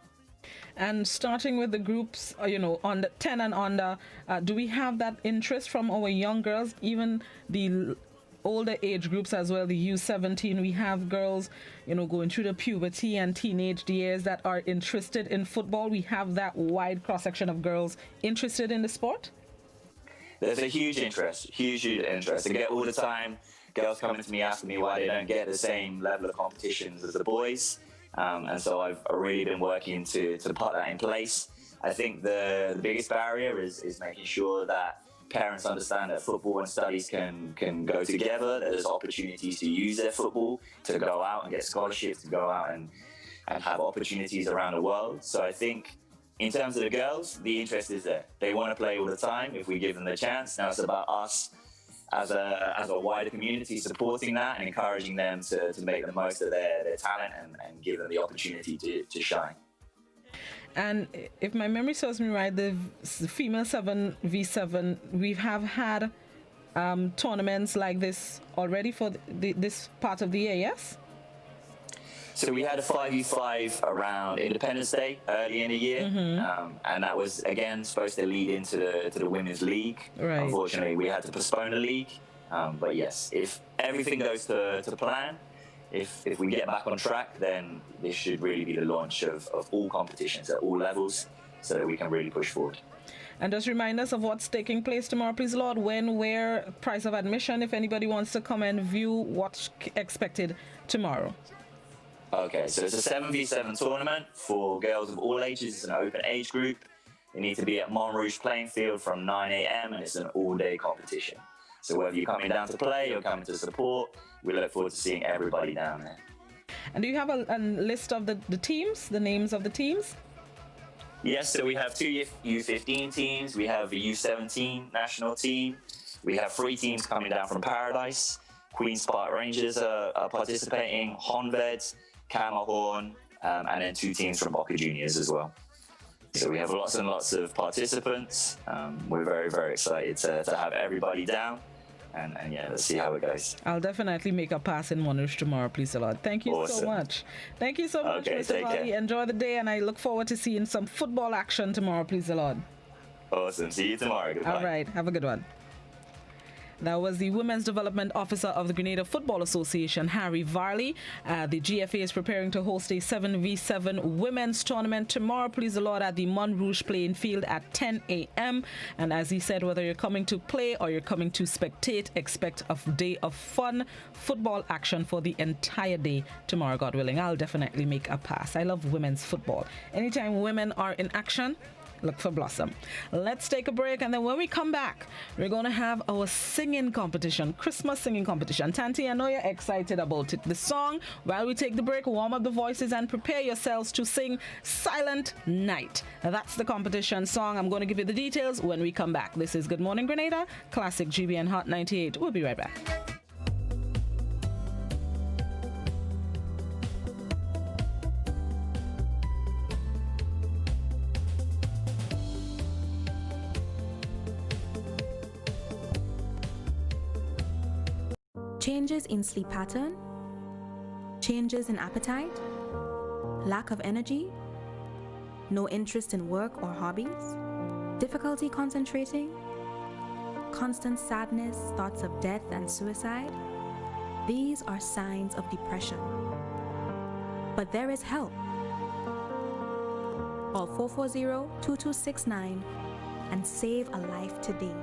And starting with the groups, you know, on the 10 and under, do we have that interest from our young girls, even the older age groups as well, the U17? We have girls, you know, going through the puberty and teenage years that are interested in football. We have that wide cross-section of girls interested in the sport. There's a huge interest. I get all the time girls coming to me asking me why they don't get the same level of competitions as the boys. And so I've really been working to put that in place. I think the biggest barrier is making sure that parents understand that football and studies can go together, that there's opportunities to use their football, to go out and get scholarships, to go out and have opportunities around the world. So I think in terms of the girls, the interest is there. They want to play all the time if we give them the chance. Now it's about us as a wider community supporting that and encouraging them to make the most of their talent and give them the opportunity to shine. And if my memory serves me right, the female 7v7, we have had tournaments like this already for this part of the year, yes? So we had a 5v5 around Independence Day early in the year, and that was again supposed to lead into the Women's League. Right. Unfortunately, we had to postpone the league. But yes, if everything goes to plan, if we get back on track, then this should really be the launch of all competitions at all levels, so that we can really push forward. And just remind us of what's taking place tomorrow, please, Lord. When, where, price of admission, if anybody wants to come and view what's expected tomorrow. Okay, so it's a 7v7 tournament for girls of all ages. It's an open age group. You need to be at Montrouge playing field from 9 a.m. and it's an all-day competition. So whether you're coming down to play or coming to support, we look forward to seeing everybody down there. And do you have a list of the teams, the names of the teams? Yes, so we have 2 U15 teams. We have a U17 national team. We have 3 teams coming down from Paradise. Queen's Park Rangers are participating, Honved, Camerhorn, and then 2 teams from Boca Juniors as well. So we have lots and lots of participants. We're very, very excited to have everybody down. And yeah, let's see how it goes. I'll definitely make a pass in Montrouge tomorrow, please a lot. Thank you so much. Thank you so much, Mr. Valley. Enjoy the day, and I look forward to seeing some football action tomorrow, please a lot. Awesome. See you tomorrow. Goodbye. All right. Have a good one. That was the Women's Development Officer of the Grenada Football Association, Harry Varley. The GFA is preparing to host a 7v7 women's tournament tomorrow, please the Lord, at the Montrouge playing field at 10 a.m. And as he said, whether you're coming to play or you're coming to spectate, expect a day of fun football action for the entire day tomorrow, God willing. I'll definitely make a pass. I love women's football. Anytime women are in action, look for Blossom. Let's take a break, and then when we come back, we're going to have our singing competition, Christmas singing competition. Tanti, I know you're excited about it. The song, while we take the break, warm up the voices and prepare yourselves to sing Silent Night. Now, that's the competition song. I'm going to give you the details when we come back. This is Good Morning Grenada, Classic GBN Hot 98. We'll be right back. Changes in sleep pattern, changes in appetite, lack of energy, no interest in work or hobbies, difficulty concentrating, constant sadness, thoughts of death and suicide. These are signs of depression. But there is help. Call 440-2269 and save a life today.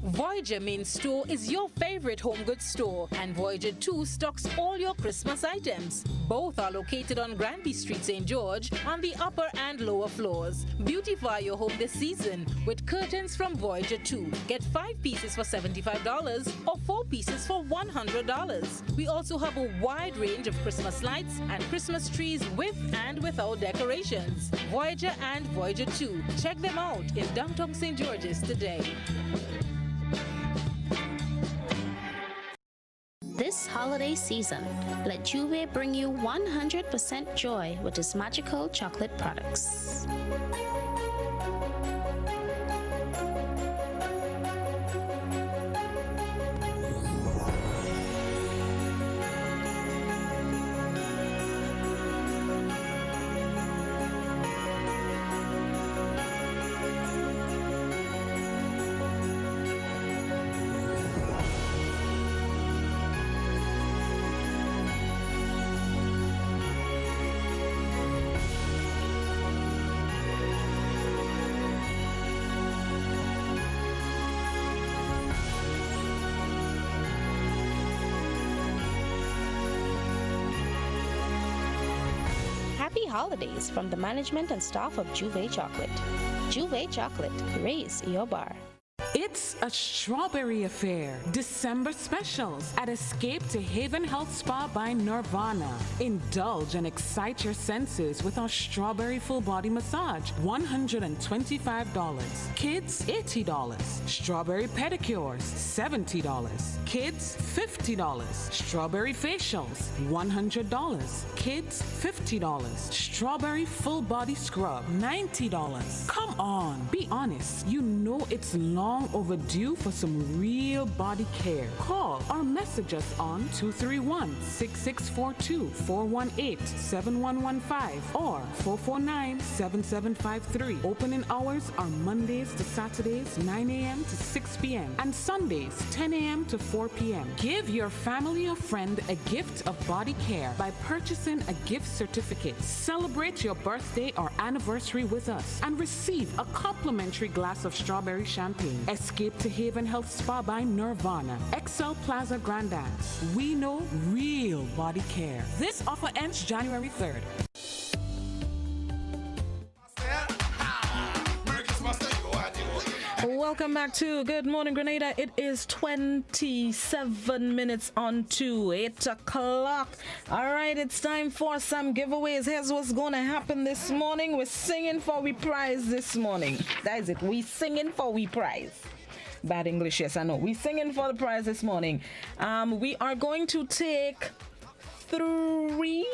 Voyager Main Store is your favorite home goods store, and Voyager 2 stocks all your Christmas items. Both are located on Granby Street, St. George, on the upper and lower floors. Beautify your home this season with curtains from Voyager 2. Get 5 pieces for $75 or 4 pieces for $100. We also have a wide range of Christmas lights and Christmas trees with and without decorations. Voyager and Voyager 2. Check them out in downtown St. George's today. This holiday season, let Juve bring you 100% joy with its magical chocolate products. Happy holidays from the management and staff of Juve Chocolate. Juve Chocolate, raise your bar. It's a strawberry affair. December specials at Escape to Haven Health Spa by Nirvana. Indulge and excite your senses with our strawberry full body massage, $125. Kids, $80. Strawberry pedicures, $70. Kids, $50. Strawberry facials, $100. Kids, $50. Strawberry full body scrub, $90. Come on, be honest. You know it's long overdue for some real body care. Call or message us on 231-6642-418-7115 or 449-7753. Opening hours are Mondays to Saturdays, 9 a.m. to 6 p.m. and Sundays, 10 a.m. to 4 p.m. Give your family or friend a gift of body care by purchasing a gift certificate. Celebrate your birthday or anniversary with us and receive a complimentary glass of strawberry champagne. Escape to Haven Health Spa by Nirvana. Excel Plaza Grandance. We know real body care. This offer ends January 3rd. welcome back to Good Morning Grenada. It is 27 minutes on to 8 o'clock. All right, it's time for some giveaways. Here's what's going to happen this morning. We're singing for we prize this morning. That is it. We singing for we prize. Bad English, yes, I know. We singing for the prize this morning. We are going to take three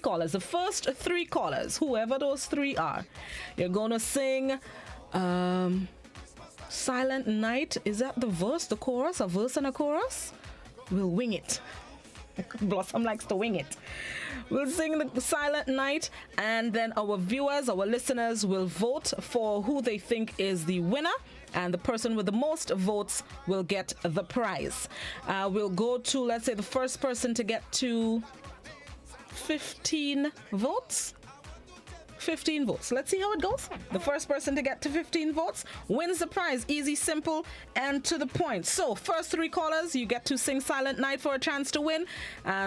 callers. The first three callers, whoever those three are, you're going to sing Silent Night. Is that the verse, the chorus, a verse and a chorus? We'll wing it. Blossom likes to wing it. We'll sing the Silent Night, and then our viewers, our listeners will vote for who they think is the winner, and the person with the most votes will get the prize. We'll go to, let's say, the first person to get to 15 votes. 15 votes. Let's see how it goes. The first person to get to 15 votes wins the prize. Easy, simple, and to the point. So, first three callers, you get to sing Silent Night for a chance to win.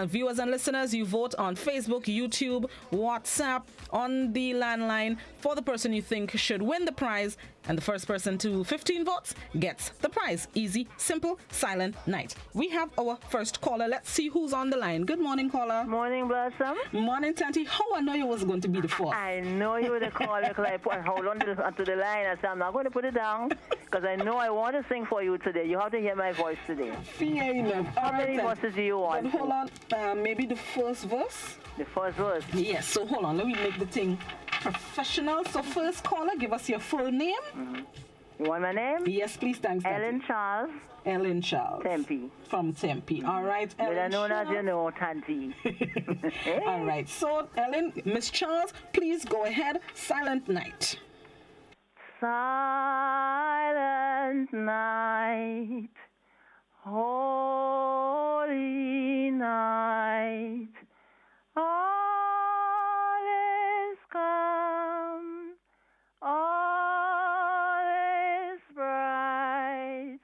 Viewers and listeners, you vote on Facebook, YouTube, WhatsApp, on the landline for the person you think should win the prize. And the first person to 15 votes gets the prize. Easy, simple, Silent Night. We have our first caller. Let's see who's on the line. Good morning, caller. Morning, Blossom. Morning, Tanti. How I know you was going to be the fourth? I know you were the caller because I hold on to the line. I said, I'm not going to put it down because I know I want to sing for you today. You have to hear my voice today. Fair enough. How many verses do you want? Then hold on. Maybe the first verse? The first verse? Yes. So hold on. Let me make the thing professional. So first caller, give us your full name. Mm-hmm. You want my name? Yes, please. Thanks. Ellen Charles. Ellen Charles. Tempe. From Tempe. All right, Ellen. Better known as you know, Tanti. All right. So, Ellen, Miss Charles, please go ahead. Silent Night. Silent night, holy night, all is calm, all is bright,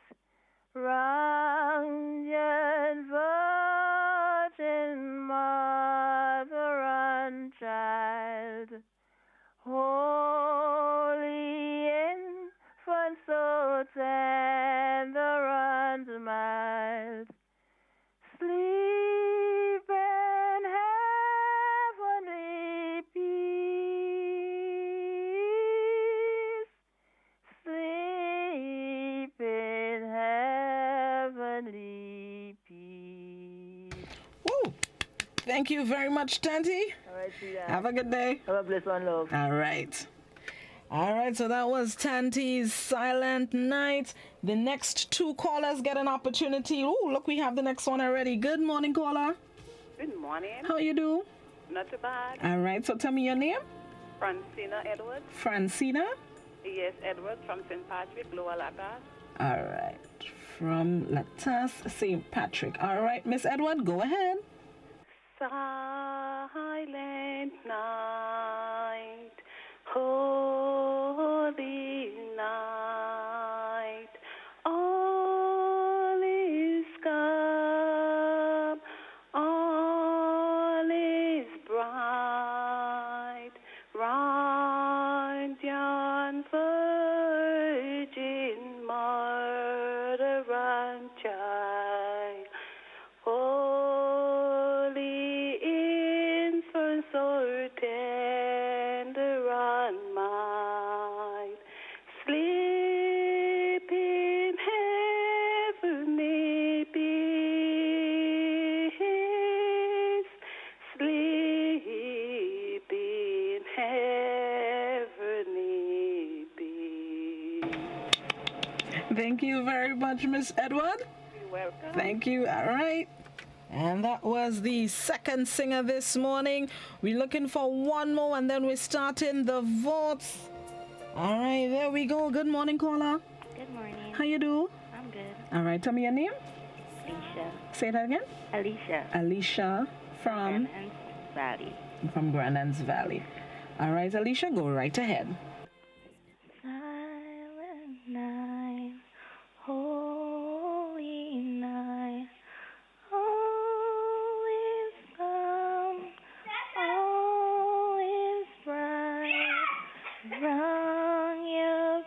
round yon virgin mother and child, holy infant, so tender and mild, sleep in heavenly peace, sleep in heavenly peace. Woo! Thank you very much, Tanti. All right, sweetheart. Have a good day. Have a blessed one, love. All right. All right, so that was Tanti's Silent Night. The next two callers get an opportunity. Oh, look, we have the next one already. Good morning, caller. Good morning. How you do? Not too bad. All right, so tell me your name. Francina Edwards. Francina? Yes, Edwards from St. Patrick, Lower Latas. All right, from Latas, St. Patrick. All right, Miss Edward, go ahead. Silent night, holy night, all is calm, all is bright, round yon virgin mother and child, holy infant, so tender and mild, sleep in heavenly peace, sleep in heavenly peace. Thank you very much, Miss Edward. You're welcome. Thank you. All right. And that was the second singer this morning. We're looking for one more, and then we're starting the votes. All right, there we go. Good morning, caller. Good morning. How you do? I'm good. All right, tell me your name. Alicia. Say that again. Alicia. Alicia from Grandlands Valley. From Grandlands Valley. All right, Alicia, go right ahead. Silent night, holy night, all is calm, all is bright, round your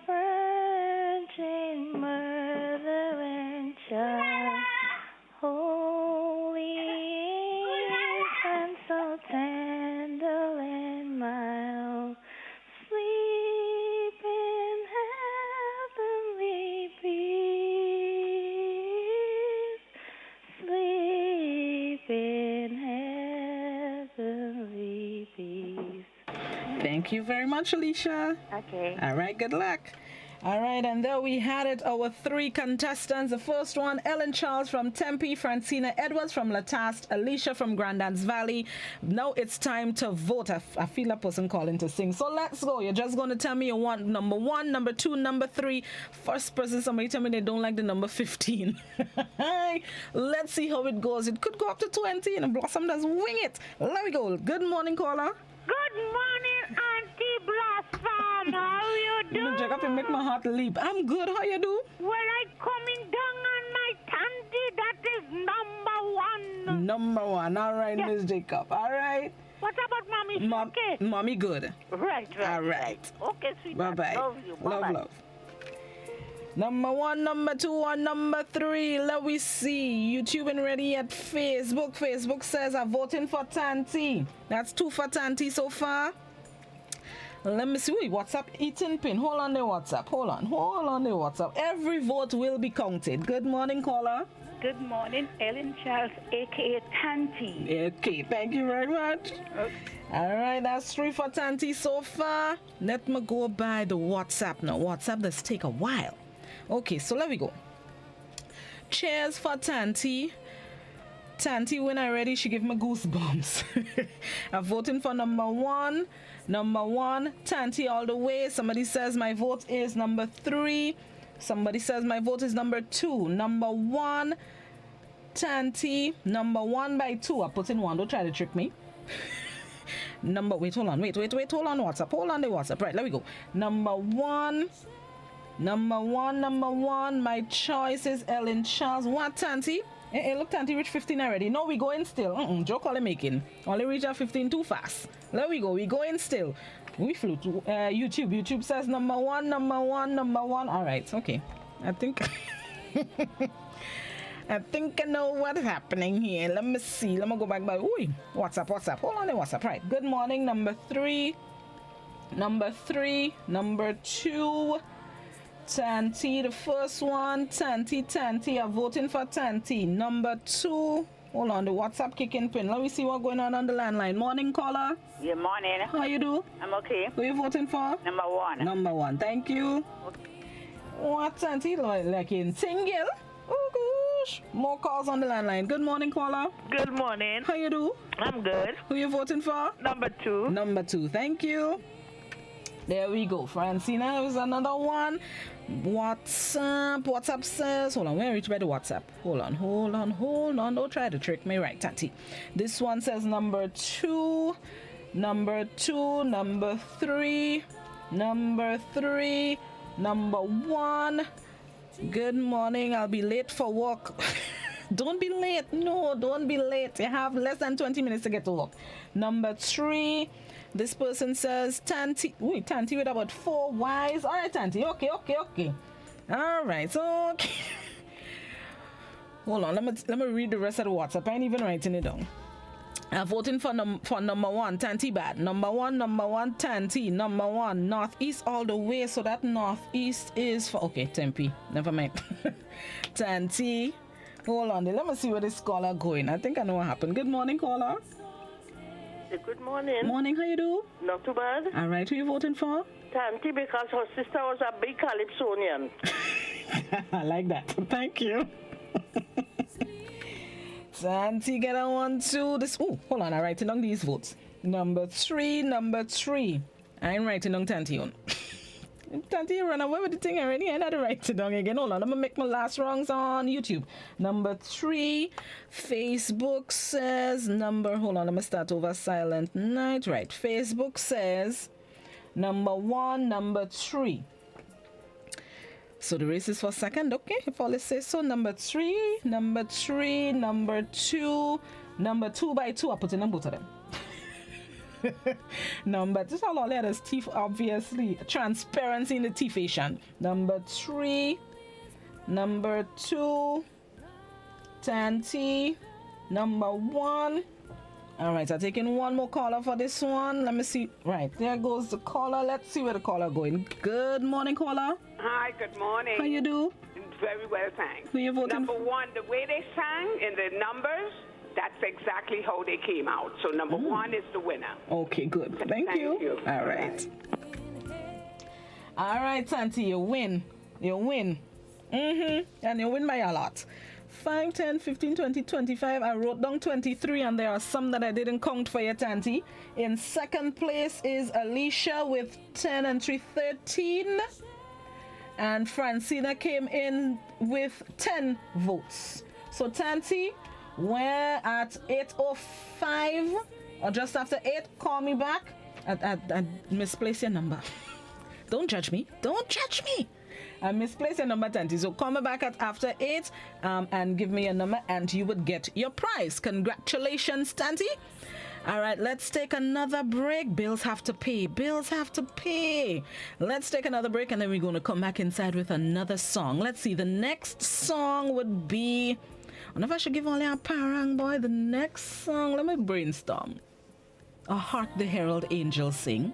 Thank you very much, Alicia. Okay. All right, good luck. All right, and there we had it, our 3 contestants. The first one, Ellen Charles from Tempe, Francina Edwards from Latast, Alicia from Grandans Valley. Now it's time to vote. I feel a person calling to sing. So let's go. You're just going to tell me you want number 1, number 2, number 3. First person, somebody tell me they don't like the number 15. Let's see how it goes. It could go up to 20 and Blossom does wing it. Let me go. Good morning, caller. Good morning, Auntie Blossom. How you doing? Jack up and make my heart leap. I'm good. How you do? Well, I coming down on my tanty. That is number 1. Number 1. All right, yes. Miss Jacob. All right. What about Mommy? Okay. Mommy good. Right. All right. Okay, sweetie. Bye-bye. Love you. Bye-bye. Love. Number 1, number 2, and number 3. Let me see. YouTube and ready at Facebook. Facebook says I'm voting for Tanti. That's 2 for Tanti so far. Let me see. Wait, WhatsApp eating pin. Hold on the WhatsApp. Hold on the WhatsApp. Every vote will be counted. Good morning, caller. Good morning, Ellen Charles, a.k.a. Tanti. Okay, thank you very much. Okay. All right, that's 3 for Tanti so far. Let me go by the WhatsApp now. WhatsApp does take a while. Okay, so let me go. Cheers for Tanti. Tanti, when I ready, she give me goosebumps. I'm voting for number 1. Number 1, Tanti all the way. Somebody says my vote is number 3. Somebody says my vote is number 2. Number 1, Tanti. Number 1 by 2. I put in 1. Don't try to trick me. Wait, hold on. Wait, hold on WhatsApp. Hold on the WhatsApp. Right, let me go. Number 1. My choice is Ellen Charles. What, Tanti? Hey, look, Tanti reached 15 already. No, we going still. Joke all making. Only reach at 15 too fast. There we go. We going still. We flew to YouTube. YouTube says number 1. All right, okay. I think I know what's happening here. Let me see. Let me go back by. Ooh, WhatsApp. Hold on the WhatsApp. Right. Good morning, number 3. Number 2. Tanti, the first one. Tanti. I'm voting for Tanti. Number 2. Hold on, the WhatsApp kicking pin. Let me see what's going on the landline. Morning, caller. Good morning. How you do? I'm okay. Who you voting for? Number 1. Number 1. Thank you. Okay. What, Tanti? Like in single? Oh, gosh. More calls on the landline. Good morning, caller. Good morning. How you do? I'm good. Who you voting for? Number 2. Number 2. Thank you. There we go. Francina is another one. WhatsApp says, hold on, where reach by the WhatsApp? Hold on. Don't try to trick me. Right, Tanti. This one says number 2, number 3, number 1. Good morning. I'll be late for work. Don't be late. No, don't be late. You have less than 20 minutes to get to work. Number 3. This person says Tanti. Wait, Tanti with about 4 Y's. All right, Tanti. Okay. All right. So, okay. Hold on. Let me read the rest of the WhatsApp. I ain't even writing it down. I'm voting for number 1, Tanti bad. Number 1, Tanti. Number 1, northeast all the way. So that northeast is for Tempe. Never mind. Tanti. Hold on. Let me see where this caller going. I think I know what happened. Good morning, caller. Good morning. Morning, how you do? Not too bad. All right, who you voting for? Tanti, because her sister was a big Calypsonian. I like that. Thank you. Tanti, get a 1, 2. This. Oh, hold on. I'm writing down these votes. Number 3. I'm writing down Tanti on. Tanti, you run away with the thing already. I had to write it down again. Hold on, let me make my last wrongs on YouTube. Number 3, Facebook says hold on, let me start over Silent Night. Right, Facebook says number 1, number 3. So the race is for second, okay? If all it says so. Number 3, number 2. Number 2 by 2, I put in them both of them. Number, this all letters teeth, obviously. Transparency in the teethation. Number 3, number 2, Tanti, number 1. All right, I'm taking one more caller for this one. Let me see. Right, there goes the caller. Let's see where the caller going. Good morning, caller. Hi, good morning. How you do? Very well, thanks. Who you voting Number 1, the way they sang in the numbers that's exactly how they came out. So number one is the winner. Okay, good. Thank you. All right. All right, Santi, you win. You win. And you win by a lot. 5, 10, 15, 20, 25. I wrote down 23, and there are some that I didn't count for you, Tanti. In second place is Alicia with 10 and 3, 13. And Francina came in with 10 votes. So, Tanti, we're at 8:05, or just after 8. Call me back. I misplaced your number. Don't judge me. Don't judge me. I misplaced your number, Tanti. So call me back at after 8 and give me your number, and you would get your prize. Congratulations, Tanti. All right, let's take another break. Bills have to pay. Bills have to pay. Let's take another break, and then we're going to come back inside with another song. Let's see. The next song would be... I wonder if I should give only a parang, boy. The next song, let me brainstorm. A Heart the Herald Angels Sing.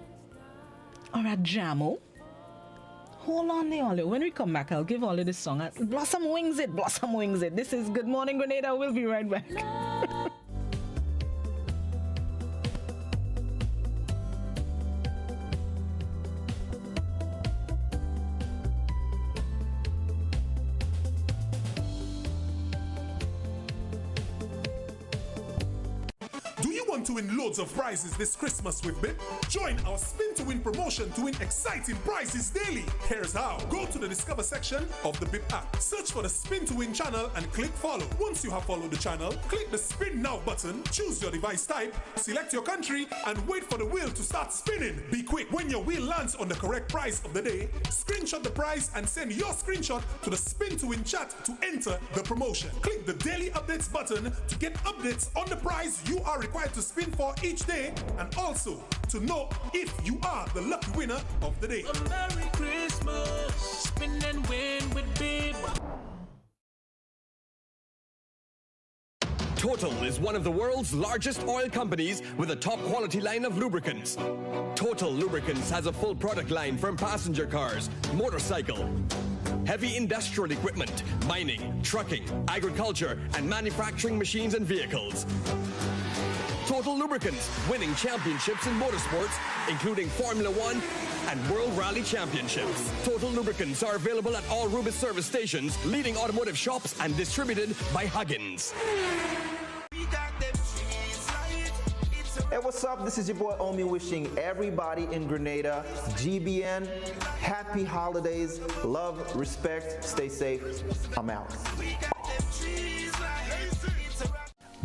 Or a Jamo. Hold on there, Ollie. When we come back, I'll give Ollie this song. Blossom Wings It. Blossom Wings It. This is Good Morning Grenada. We'll be right back. To win loads of prizes this Christmas with BIP? Join our Spin to Win promotion to win exciting prizes daily. Here's how. Go to the Discover section of the BIP app. Search for the Spin to Win channel and click follow. Once you have followed the channel, click the Spin Now button, choose your device type, select your country, and wait for the wheel to start spinning. Be quick. When your wheel lands on the correct prize of the day, screenshot the prize and send your screenshot to the Spin to Win chat to enter the promotion. Click the Daily Updates button to get updates on the prize you are required to spin for each day, and also to know if you are the lucky winner of the day. Merry Christmas, spin and win with Bib. Total is one of the world's largest oil companies with a top quality line of lubricants. Total Lubricants has a full product line from passenger cars, motorcycle, heavy industrial equipment, mining, trucking, agriculture, and manufacturing machines and vehicles. Total Lubricants, winning championships in motorsports, including Formula One and World Rally Championships. Total Lubricants are available at all Rubis service stations, leading automotive shops, and distributed by Huggins. Hey, what's up? This is your boy Omi wishing everybody in Grenada, GBN, happy holidays, love, respect, stay safe. I'm out.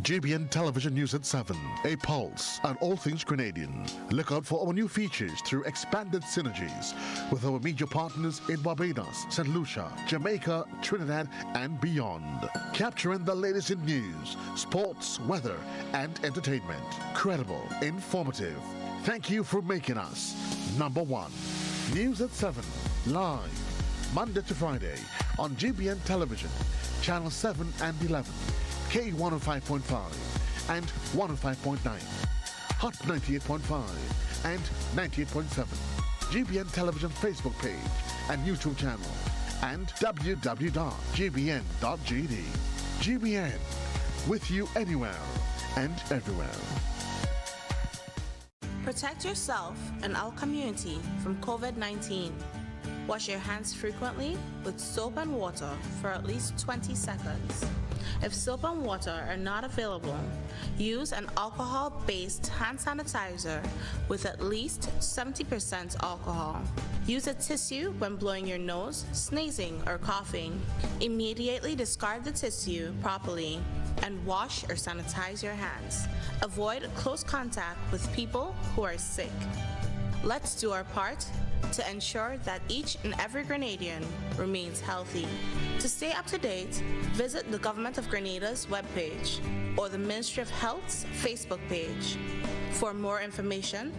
GBN Television News at 7, a pulse on all things Grenadian. Look out for our new features through expanded synergies with our media partners in Barbados, St. Lucia, Jamaica, Trinidad, and beyond. Capturing the latest in news, sports, weather, and entertainment. Credible, informative. Thank you for making us number one. News at 7, live, Monday to Friday on GBN Television, Channel 7 and 11. K105.5 and 105.9, Hot 98.5 and 98.7, GBN Television Facebook page and YouTube channel, and www.gbn.gd. GBN, with you anywhere and everywhere. Protect yourself and our community from COVID-19. Wash your hands frequently with soap and water for at least 20 seconds. If soap and water are not available, use an alcohol-based hand sanitizer with at least 70% alcohol. Use a tissue when blowing your nose, sneezing, or coughing. Immediately discard the tissue properly and wash or sanitize your hands. Avoid close contact with people who are sick. Let's do our part to ensure that each and every Grenadian remains healthy. To stay up to date, visit the Government of Grenada's webpage or the Ministry of Health's Facebook page. For more information,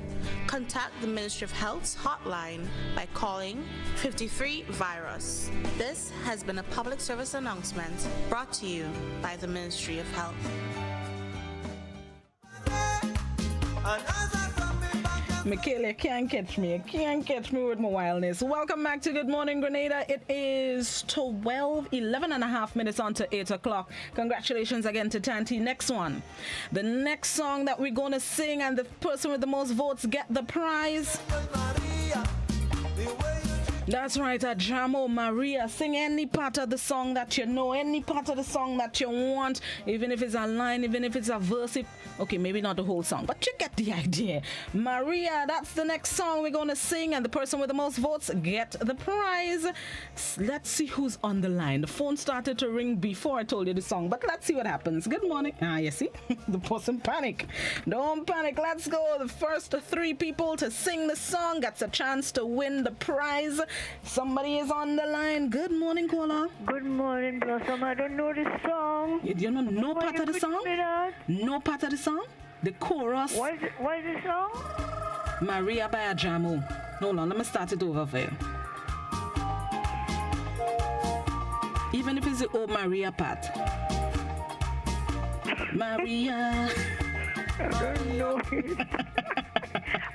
contact the Ministry of Health's hotline by calling 53-VIRUS. This has been a public service announcement brought to you by the Ministry of Health. Michaela, you can't catch me. You can't catch me with my wildness. Welcome back to Good Morning Grenada. It is 11 and a half minutes on to 8 o'clock. Congratulations again to Tanti. Next one. The next song that we're going to sing and the person with the most votes get the prize. That's right, Ajamo Maria. Sing any part of the song that you know, any part of the song that you want, even if it's a line, even if it's a verse. Okay, maybe not the whole song, but you get the idea. Maria, that's the next song we're going to sing, and the person with the most votes get the prize. Let's see who's on the line. The phone started to ring before I told you the song, but let's see what happens. Good morning. You see? The person panic. Don't panic. Let's go. The first 3 people to sing the song gets a chance to win the prize. Somebody is on the line. Good morning, caller. Good morning, Blossom. I don't know this song. You don't know no part of the song? No part of the song? The chorus. What is the song? Maria by Ajamo. Hold on, let me start it over for you. Even if it's the old Maria part. Maria. I don't know it.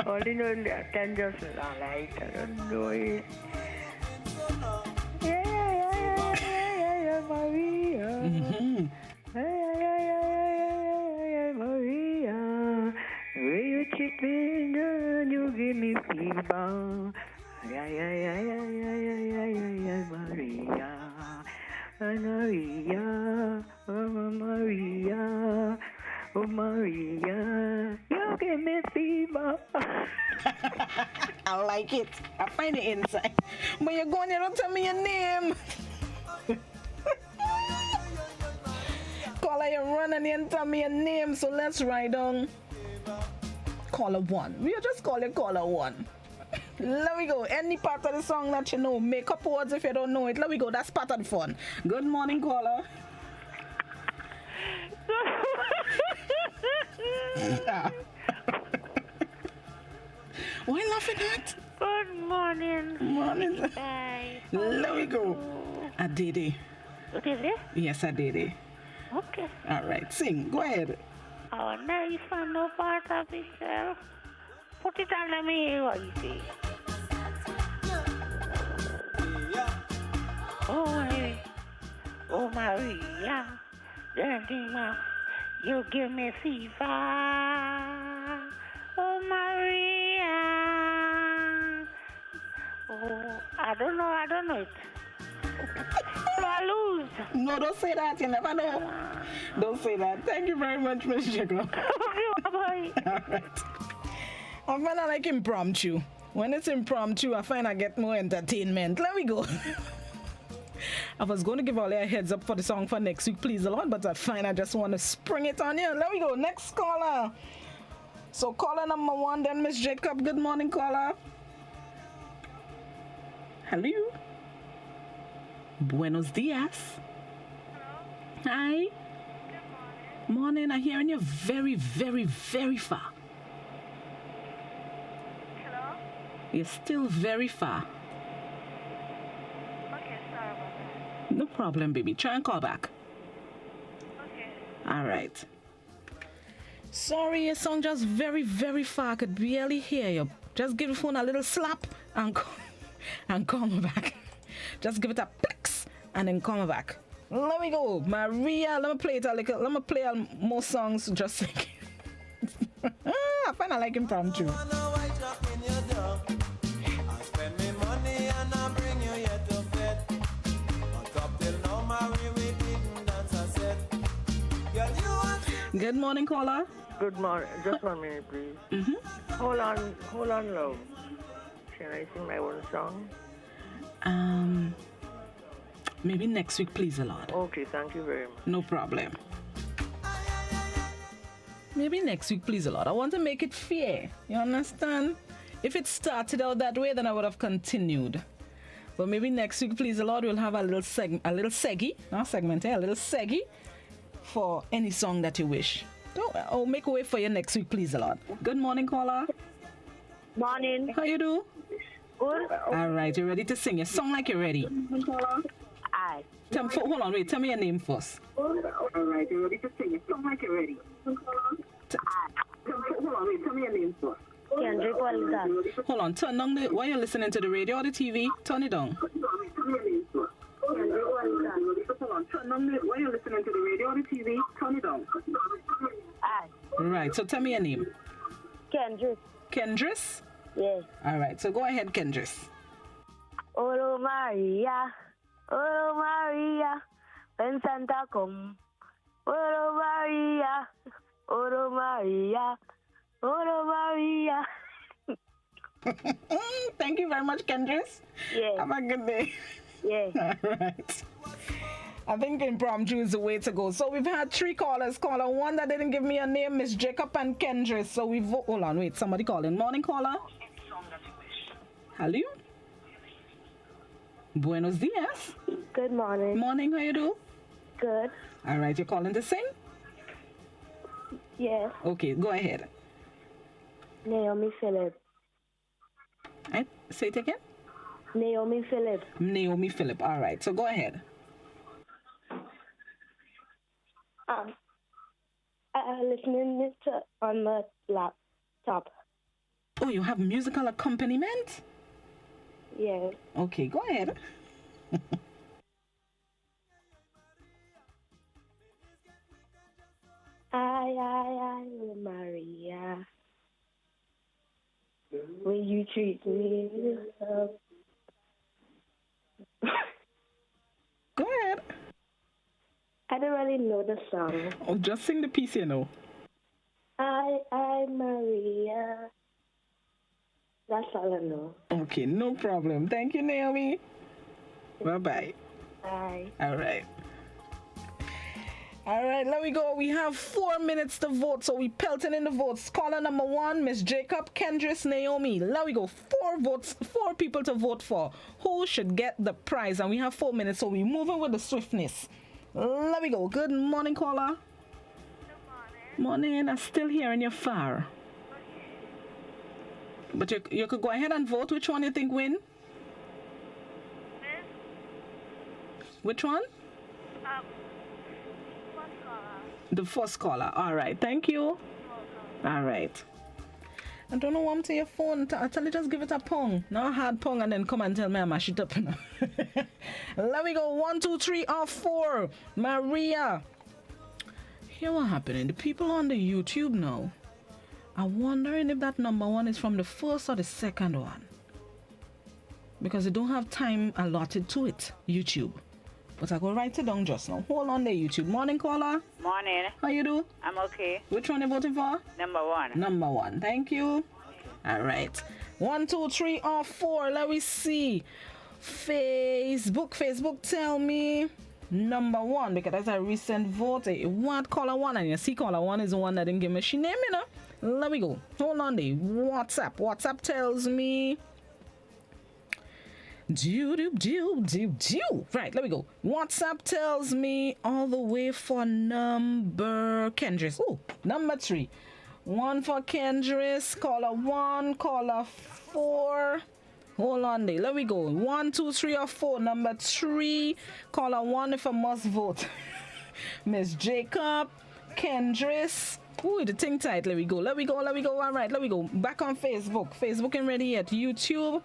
Only know I can just like I don't know it. Yeah, Maria. Yeah, Maria. When you cheat me, you give me fever. Yeah, Maria. Maria, oh Maria, oh Maria, you give me fever. I like it. I find it inside. But you're going, you don't tell me your name. Caller, you run and you didn't tell me your name, so let's write down caller 1. We'll just call it caller 1. Let me go. Any part of the song that you know, make up words if you don't know it. Let me go. That's part of the fun. Good morning, caller. Why are you laughing at? Good morning. Morning. Bye. Let me go. I did it. You did it? Yes, I did it. Okay. All right. Sing. Go ahead. Oh, nice and no part of itself. Put it on, let me hear what you say. Oh, Maria, you give me fever. Oh, Maria. Oh, I don't know it. So I lose. No, don't say that. You never know. Don't say that. Thank you very much, Miss Jacob. Okay, bye-bye. All right. I find I like impromptu. When it's impromptu, I find I get more entertainment. Let me go. I was going to give all a heads up for the song for next week, please a lot, but I find I just want to spring it on you. Let me go. Next caller. So caller number 1, then Miss Jacob. Good morning, caller. Hello. Buenos dias. Hello. Hi. Good morning. I'm hearing you very, very, very far. Hello? You're still very far. Okay, sorry about that. No problem, baby. Try and call back. Okay. All right. Sorry, your song just very, very far. I could barely hear you. Just give the phone a little slap and call me back. Just give it a picks and then call me back. Let me go. Maria, let me play it a little. Let me play more songs just like I find I like impromptu. Good morning, caller. Good morning. Just 1 minute, please. Hold on, love. Can I sing my own song? Maybe next week, please, a lot. Okay, thank you very much. No problem. Maybe next week, please, a lot. I want to make it fair. You understand? If it started out that way, then I would have continued. But maybe next week, please, a lot, we'll have a little segment, a little seggy for any song that you wish. I'll make way for you next week, please, a lot. Good morning, caller. Morning. How you do? Good. All right, you ready to sing? You sound like you're ready. Aye. Hold on, wait. Tell me your name first. All right, you ready to sing? You sound like you're ready. Hold on, wait. Tell me your name first. Kendrick Walton. Hold on, turn down the. While you're listening to the radio or the TV, turn it down. Kendrick Walton. Hold on, turn on the, while you're listening to the radio or the TV, turn it down. Aye. Right, so tell me your name. Kendrick. Kendris? Yes. All right, so go ahead, Kendris. Oro Maria, when Santa come. Oro Maria, Oro Maria, Oro Maria. Thank you very much, Kendris. Yes. Have a good day. Yes. All right. I think impromptu is the way to go. So we've had 3 callers. Caller 1 that didn't give me a name, Miss Jacob and Kendris. So we vote. Hold on, wait. Somebody calling. Morning, caller. Hello. Buenos dias. Good morning. Morning. How you do? Good. All right. You're calling to sing? Yes. Okay. Go ahead. Naomi Phillip. Right. Say it again. Naomi Phillip. Naomi Phillip. All right. So go ahead. Listening to on the laptop. Oh, you have musical accompaniment? Yes. Okay, go ahead. I, Maria. When you treat me with love. Go ahead. I don't really know the song. Oh, just sing the piece, you know. I, Maria. That's all I know. Okay, no problem. Thank you, Naomi. Bye-bye. Bye. All right. All right, let me go. We have 4 minutes to vote, so we pelting in the votes. Caller number 1, Miss Jacob, Kendris, Naomi. Let me go. 4 votes, 4 people to vote for. Who should get the prize? And we have 4 minutes, so we're moving with the swiftness. Let me go. Good morning, caller. Good morning. I'm still hearing you far. But you could go ahead and vote. Which one you think win? Which one? The first caller. All right. Thank you. All right. I don't know what's to your phone. I tell you, just give it a pong. Now a hard pong and then come and tell me I mash it up. Let me go. 1, 2, 3, or 4. Maria. Here what happening? The people on the YouTube now. I'm wondering if that number 1 is from the first or the second one. Because they don't have time allotted to it. YouTube. But I go write it down just now. Hold on there, YouTube. Morning, caller. Morning. How you do? I'm okay. Which one you voting for? Number 1. Number 1. Thank you. All right. 1, 2, 3, or 4. Let me see. Facebook, tell me number 1 because that's a recent vote. You want caller 1 and you see caller 1 is the one that didn't give me she name, you know. Let me go. Hold on there. WhatsApp tells me. Right, let me go. WhatsApp tells me all the way for number Kendris. Oh, number 3. 1 for Kendris. Caller 1, caller 4. Hold on there. Let me go. 1, 2, 3, or 4. Number 3. Caller 1 if I must vote. Miss Jacob, Kendris. Ooh, the thing tight. Let me go. All right, let me go. Back on Facebook. Facebook ain't ready yet. YouTube,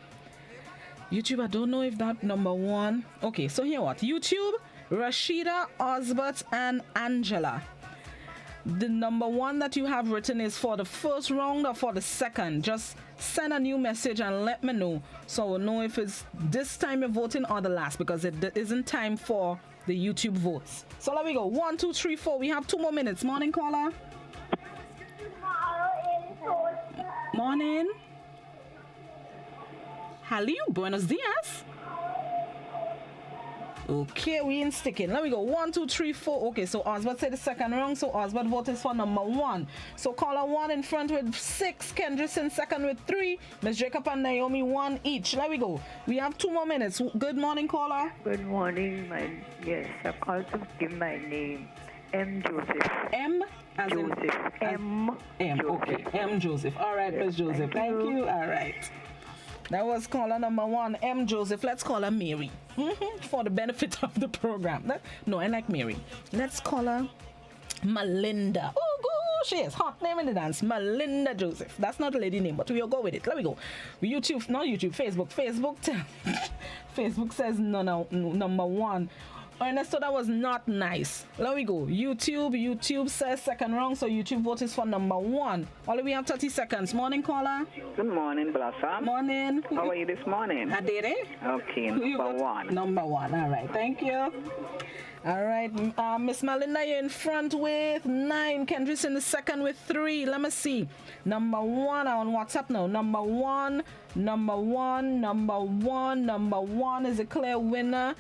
I don't know if that number 1. Okay, so here what? YouTube, Rashida, Osbert, and Angela. The number 1 that you have written is for the first round or for the second. Just send a new message and let me know. So we'll know if it's this time you're voting or the last because it isn't time for the YouTube votes. So let me go. 1, 2, 3, 4. We have 2 more minutes. Morning, caller. Morning. Hello, buenos dias. Okay, we ain't sticking. Let me go. 1, 2, 3, 4. Okay, so Osbert said the second round, so Osbert voted for number 1. So caller 1 in front with 6, Kendris in second with 3, Miss Jacob and Naomi 1 each. Let me go. We have 2 more minutes. Good morning, caller. Good morning, yes, I called to give my name. M. Joseph. M as Joseph. in M. Joseph. Okay, M. Joseph. All right, Miss Joseph. Thank you. All right. That was caller number 1, M. Joseph. Let's call her Mary for the benefit of the program. No, I like Mary. Let's call her Melinda. Oh, she is. Hot name in the dance. Melinda Joseph. That's not a lady name, but we'll go with it. Let me go. YouTube, not YouTube, Facebook. Facebook says no, number one. Ernesto, that was not nice. Let me go. YouTube says second wrong, so YouTube vote is for number one. Only we have 30 seconds. Morning, caller. Good morning, Blossom. Morning. How are you this morning? I did it. Okay, number one. Number one. All right. Thank you. All right. Miss Melinda, you're in front with 9. Kendris in the second with 3. Let me see. Number one. I'm on WhatsApp now. Number one is a clear winner.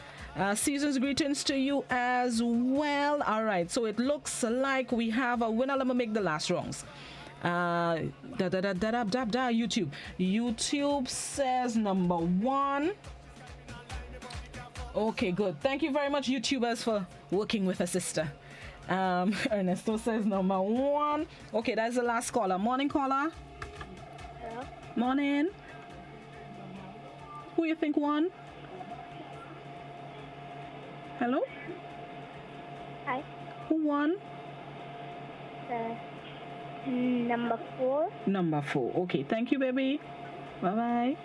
Season's greetings to you as well. All right, so it looks like we have a winner. Let me make the last wrongs. YouTube says number one. Okay, good. Thank you very much, YouTubers, for working with a sister. Ernesto says number one. Okay, that's the last caller. Morning, caller. Hello? Morning. Who you think won? Hello? Hi. Who won? Number 4. Number 4. Okay, thank you, baby. Bye-bye.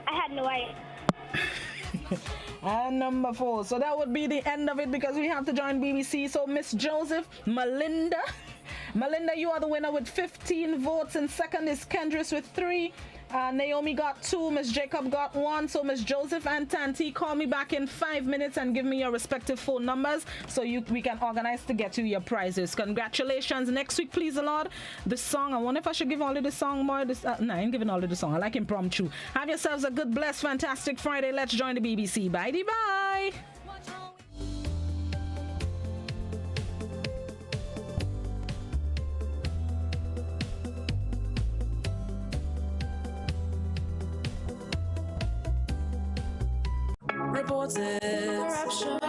I had no idea. And number 4. So that would be the end of it because we have to join BBC. So Miss Joseph, Melinda, you are the winner with 15 votes. And second is Kendris with 3. Naomi got 2, Miss Jacob got 1. So Miss Joseph and Tanti, call me back in 5 minutes and give me your respective phone numbers so we can organize to get you your prizes. Congratulations. Next week, please the Lord, the song. I wonder if I should give all of the song more. No, I ain't giving all of the song. I like impromptu. Have yourselves a good, blessed, fantastic Friday. Let's join the BBC. Bye. Reported corruption